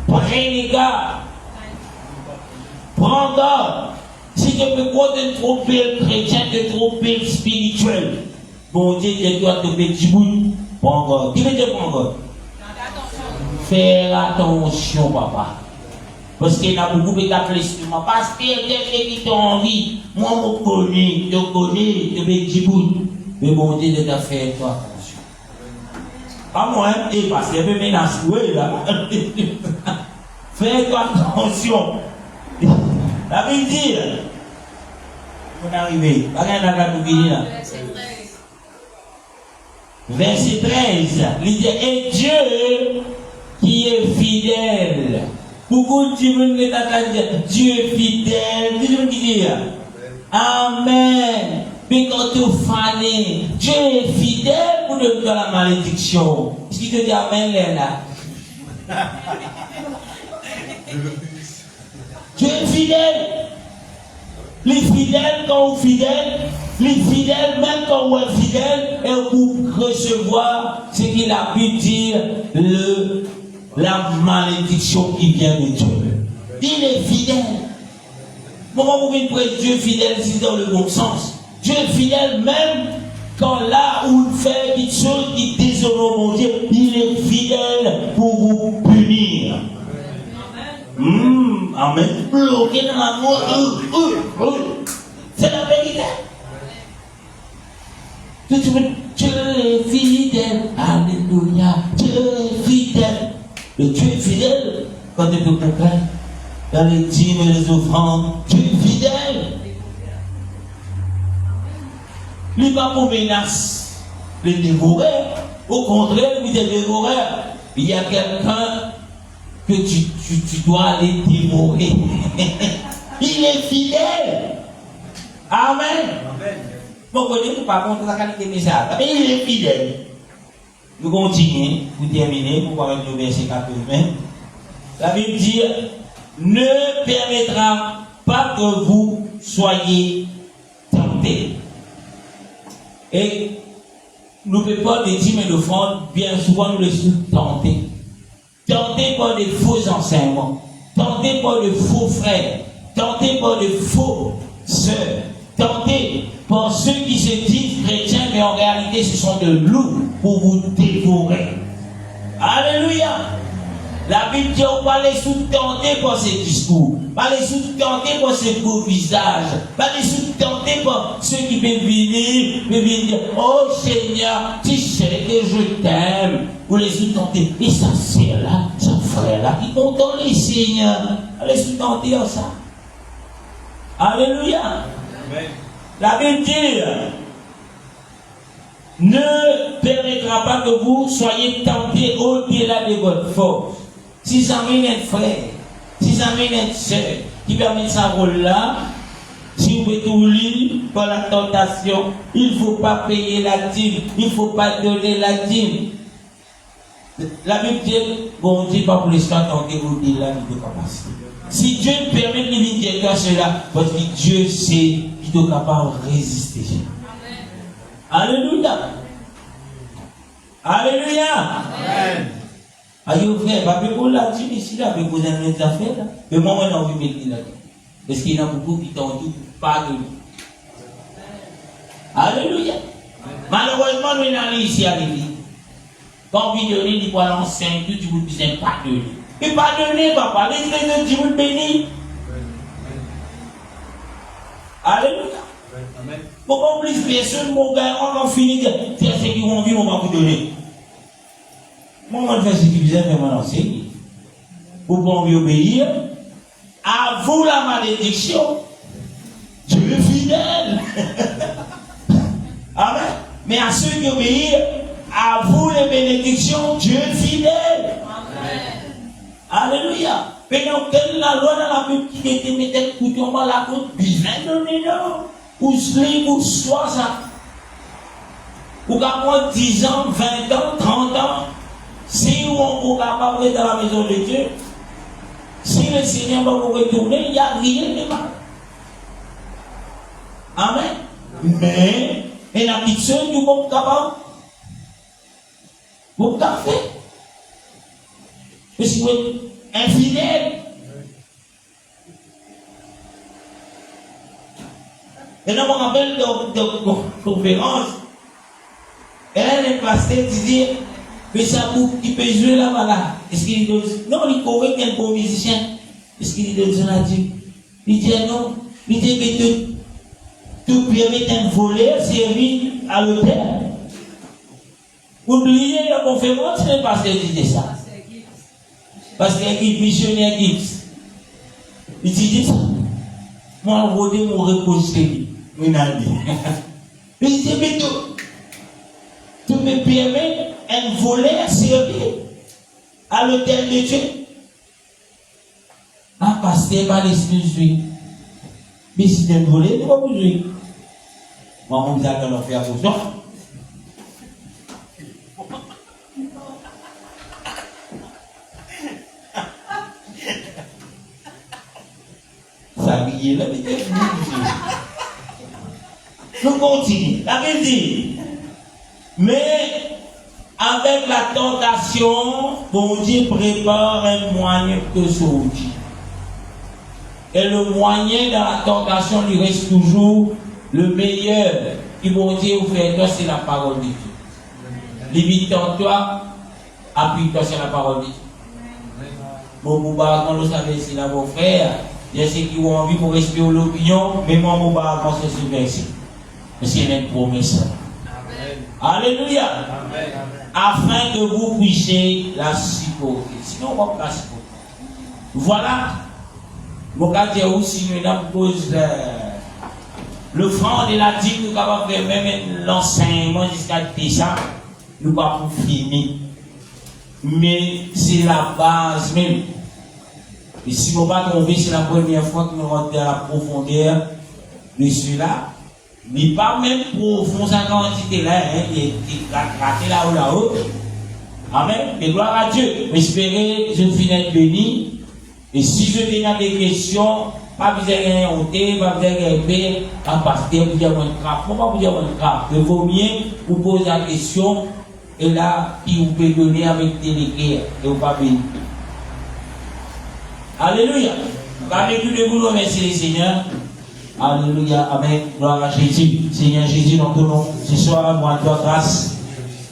prenez garde. Prends garde. Si tu peux croire de tromper le chrétien, de tromper le spirituel, bon Dieu, tu dois te mettre du bout. Prends garde. Qui veut dire prends garde? Faire attention, papa. Parce qu'il y a beaucoup de questions. Parce que quelqu'un qui t'a envie, moi, je connais, tu mets du bout. Mais bon Dieu, tu dois faire attention. Pas moi, hein? Et parce qu'il y a des menaces, oui, là. Fais-toi attention. La Bible dit, on est arrivé, verset 13, il dit, et Dieu qui est fidèle. Beaucoup de gens Dieu est fidèle. Dis-le qui dit, Amen. Mais quand tu es fané, Dieu est fidèle pour ne pas la malédiction. Est-ce qu'il te dit Amen, là? Dieu est fidèle. Les fidèles, quand vous fidèles, les fidèles, même quand vous êtes fidèles, et vous recevoir ce qu'il a pu dire, la malédiction qui vient de Dieu. Il est fidèle. Comment vous pouvez prêcher Dieu fidèle si c'est dans le bon sens? Dieu est fidèle même quand là où il fait des choses qui déshonorent mon Dieu, il est fidèle pour vous punir. Amen. Bloqué dans l'amour. C'est la vérité. Dieu est fidèle. Alléluia. Dieu est fidèle. Le Dieu est fidèle quand tu peux comprendre. Dans les dîmes et les offrandes, Dieu est fidèle. Il n'est pas pour menace les dévorer. Au contraire, il est dévoreur. Il y a quelqu'un que tu dois aller dévorer. Il est fidèle. Amen. Bon, connaissez pas contre la qualité de message. Mais il est fidèle. Nous continuons pour terminer, pour voir le verset 80. La Bible dit, ne permettra pas que vous soyez tentés. Et nous ne pouvons pas des dîmes et d'offrandes, bien souvent nous les sommes tentés. Tentés par des faux enseignements, tentés par de faux frères, tentés par de faux sœurs, tentés par ceux qui se disent chrétiens, mais en réalité ce sont de loups pour vous dévorer. Alléluia! La Bible dit on va les sous-tenter par ces discours, pas les sous-tenter par ces beaux visages, pas les sous-tenter par ceux qui peuvent venir dire oh Seigneur, tu sais que je t'aime, ou les sous-tenter, et ça c'est là, ça frère là, qui content les Seigneurs, les sous-tenter en ça. Alléluia. Amen. La Bible dit ne permettra pas que vous soyez tentés au-delà de votre force. Si ça amène un frère, si ça amène une soeur qui permet ça rôle-là, si vous pouvez tout lire par la tentation, il ne faut pas payer la dîme, il ne faut pas donner la dîme. La Bible dit, bon, on ne dit pas pour les soins tenter au-delà de capacité. Si Dieu permet de vivre dire cela, parce que Dieu sait qu'il est capable de résister. Alléluia. Alléluia. Amen. Aïe, frère, pas pour la dîme ici, là, avec vos affaires, là. Mais moi, on a envie de mettre là. Parce qu'il y en a beaucoup qui t'ont dit, pas de lui. Alléluia. Malheureusement, nous sommes ici à l'église. Quand on vit de lui, il faut l'enseigner, tu vous dis pas de lui. Et pardonnez, papa, laissez-le Dieu vous bénir. Alléluia. Amen. Pourquoi plus personne, mon gars, on a fini de faire ce qu'ils ont envie, on va vous donner. Moi, on va faire ce qu'ils disent, mais on enseigne. Vous pouvez obéir. À vous la malédiction. Dieu est fidèle. Amen. Mais à ceux qui obéissent, à vous les bénédictions, Dieu est fidèle. Amen. Alléluia. Mais non, quelle la loi dans la Bible qui était mis tel couteau dans la côte, bien donné, non. Ou slip, ou soit ça. Ou qu'à prendre 10 ans, 20 ans, 30 ans, si on est capable dans la maison de Dieu, si le Seigneur va vous retourner, il n'y a rien de mal. Amen. Mais, et la petite soeur, nous sommes capables. Vous avez fait. Parce que vous êtes infidèle. Et là, je me rappelle de conférence. Et là, le pasteur disait, mais ça qui peut jouer là-bas là. Est-ce qu'il dit, non, il est correct, il est un bon musicien. Est-ce qu'il dit, ça dit, il dit, non, il dit que tout permet un voleur servi à l'hôtel. Oubliez la conférence, c'est le pasteur qui disait ça. Parce qu'il y a un missionnaire Gibbs. Il dit ça. Moi, je vais mon reposer. Il dit, mais tu me permets un voleur servi à l'hôtel de Dieu. Ah, pasteur, pas l'esprit. Mais si tu es volé, tu vas vous jouer. Moi, on me dit que l'on fait attention. Ça brille là, mais nous continuons. La Bible dit, mais avec la tentation, bon Dieu prépare un moyen de sortir. Et le moyen dans la tentation lui reste toujours le meilleur qui bon Dieu vous fait toi, c'est la parole de Dieu. Limite-toi, appuie-toi sur la parole de Dieu. Bon, quand vous savez, c'est là, mon frère, il y a ceux qui ont envie pour respirer l'opinion, mais moi, mon bar, c'est ce verset. Mais c'est une promesse. Alléluia. Amen. Afin que vous puissiez la supporter. Sinon, on va pas la supporter. Voilà. Mon cas dit aussi, nous pose le franc de la dîme, nous avons fait même l'enseignement jusqu'à déjà, nous avons fini. Mais c'est la base même. Et si nous pas trouvé, c'est la première fois que nous rentrons dans la profondeur de cela. Mais pas même profond, sa quantité là, il est raté là-haut. Amen. Et gloire à Dieu. Espérez, je finis béni. Et si je viens des questions, pas besoin de honter, pas besoin de répéter, en pasteur, vous dire un crap. Pourquoi vous dire un crap? Il vaut mieux vous poser la question, et là, il vous peut donner avec délégué, et vous pas béni. Alléluia. Avec tout le boulot, merci les Seigneurs. Alléluia. Amen. Gloire à Jésus. Seigneur Jésus, dans ton nom, ce soir, moi, toi, grâce.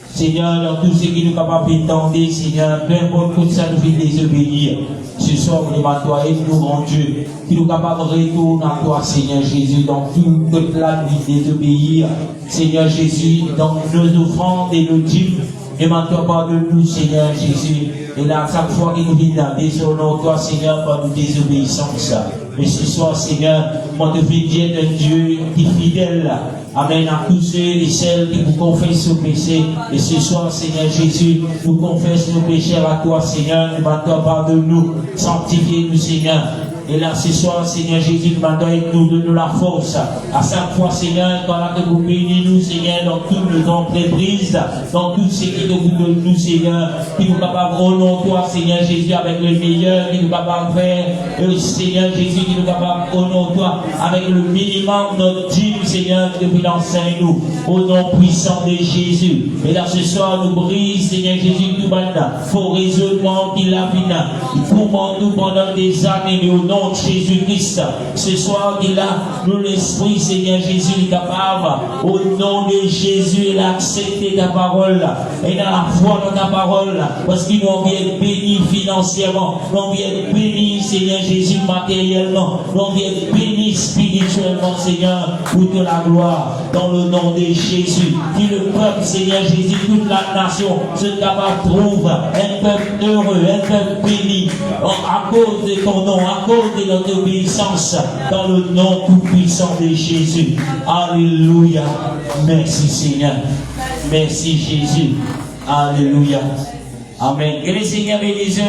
Seigneur, dans tout ce qui nous capable d'entendre, Seigneur, peu importe tout ça nous fait désobéir. Ce soir, nous demandons toi, aide-nous, grand Dieu, qui nous capable de retourner à toi, Seigneur Jésus, dans tout le plan de désobéir. Seigneur Jésus, dans nos offrandes et nos dîmes, demande-toi pardonne-nous, Seigneur Jésus. Et là, chaque fois qu'il nous vient là, désolons toi, Seigneur, par nos désobéissances. Mais ce soir, Seigneur, moi, te fais dire un Dieu qui est fidèle. Amen à tous ceux et celles qui vous confessent nos péchés. Et ce soir, Seigneur Jésus, nous confessons nos péchés à toi, Seigneur. Demande-toi pardonne-nous, sanctifie-nous, Seigneur. Et là, ce soir, Seigneur Jésus, nous donne la force. À chaque fois, Seigneur, quand vous bénissez nous, Seigneur, dans toutes nos entreprises, dans tout ce qui vous donne nous, Seigneur, qui nous capable de honorer toi, Seigneur Jésus, avec le meilleur, qui nous capable de faire, Seigneur Jésus, qui nous capable de honorer toi, avec le minimum de notre dîme, Seigneur, depuis l'enseigne-nous, au nom puissant de Jésus. Et là, ce soir, nous brise, Seigneur Jésus, tout maintenant, faux raisonnement qui l'a fina, tourmente-nous pendant des années, mais au nom de Jésus-Christ, ce soir, il a, nous l'esprit, Seigneur Jésus, est capable, au nom de Jésus, il a accepté ta parole, et dans la foi dans ta parole, parce qu'il nous envie d'être béni financièrement, nous envie d'être béni, Seigneur Jésus, matériellement, nous envie d'être béni spirituellement, Seigneur, pour de la gloire, dans le nom de Jésus, qui le peuple, Seigneur Jésus, toute la nation, se capable trouve un peuple heureux, un peuple béni, à cause de ton nom, à cause de notre obéissance, dans le nom tout-puissant de Jésus. Alléluia. Merci Seigneur. Merci Jésus. Alléluia. Amen. Que le Seigneur bénisse.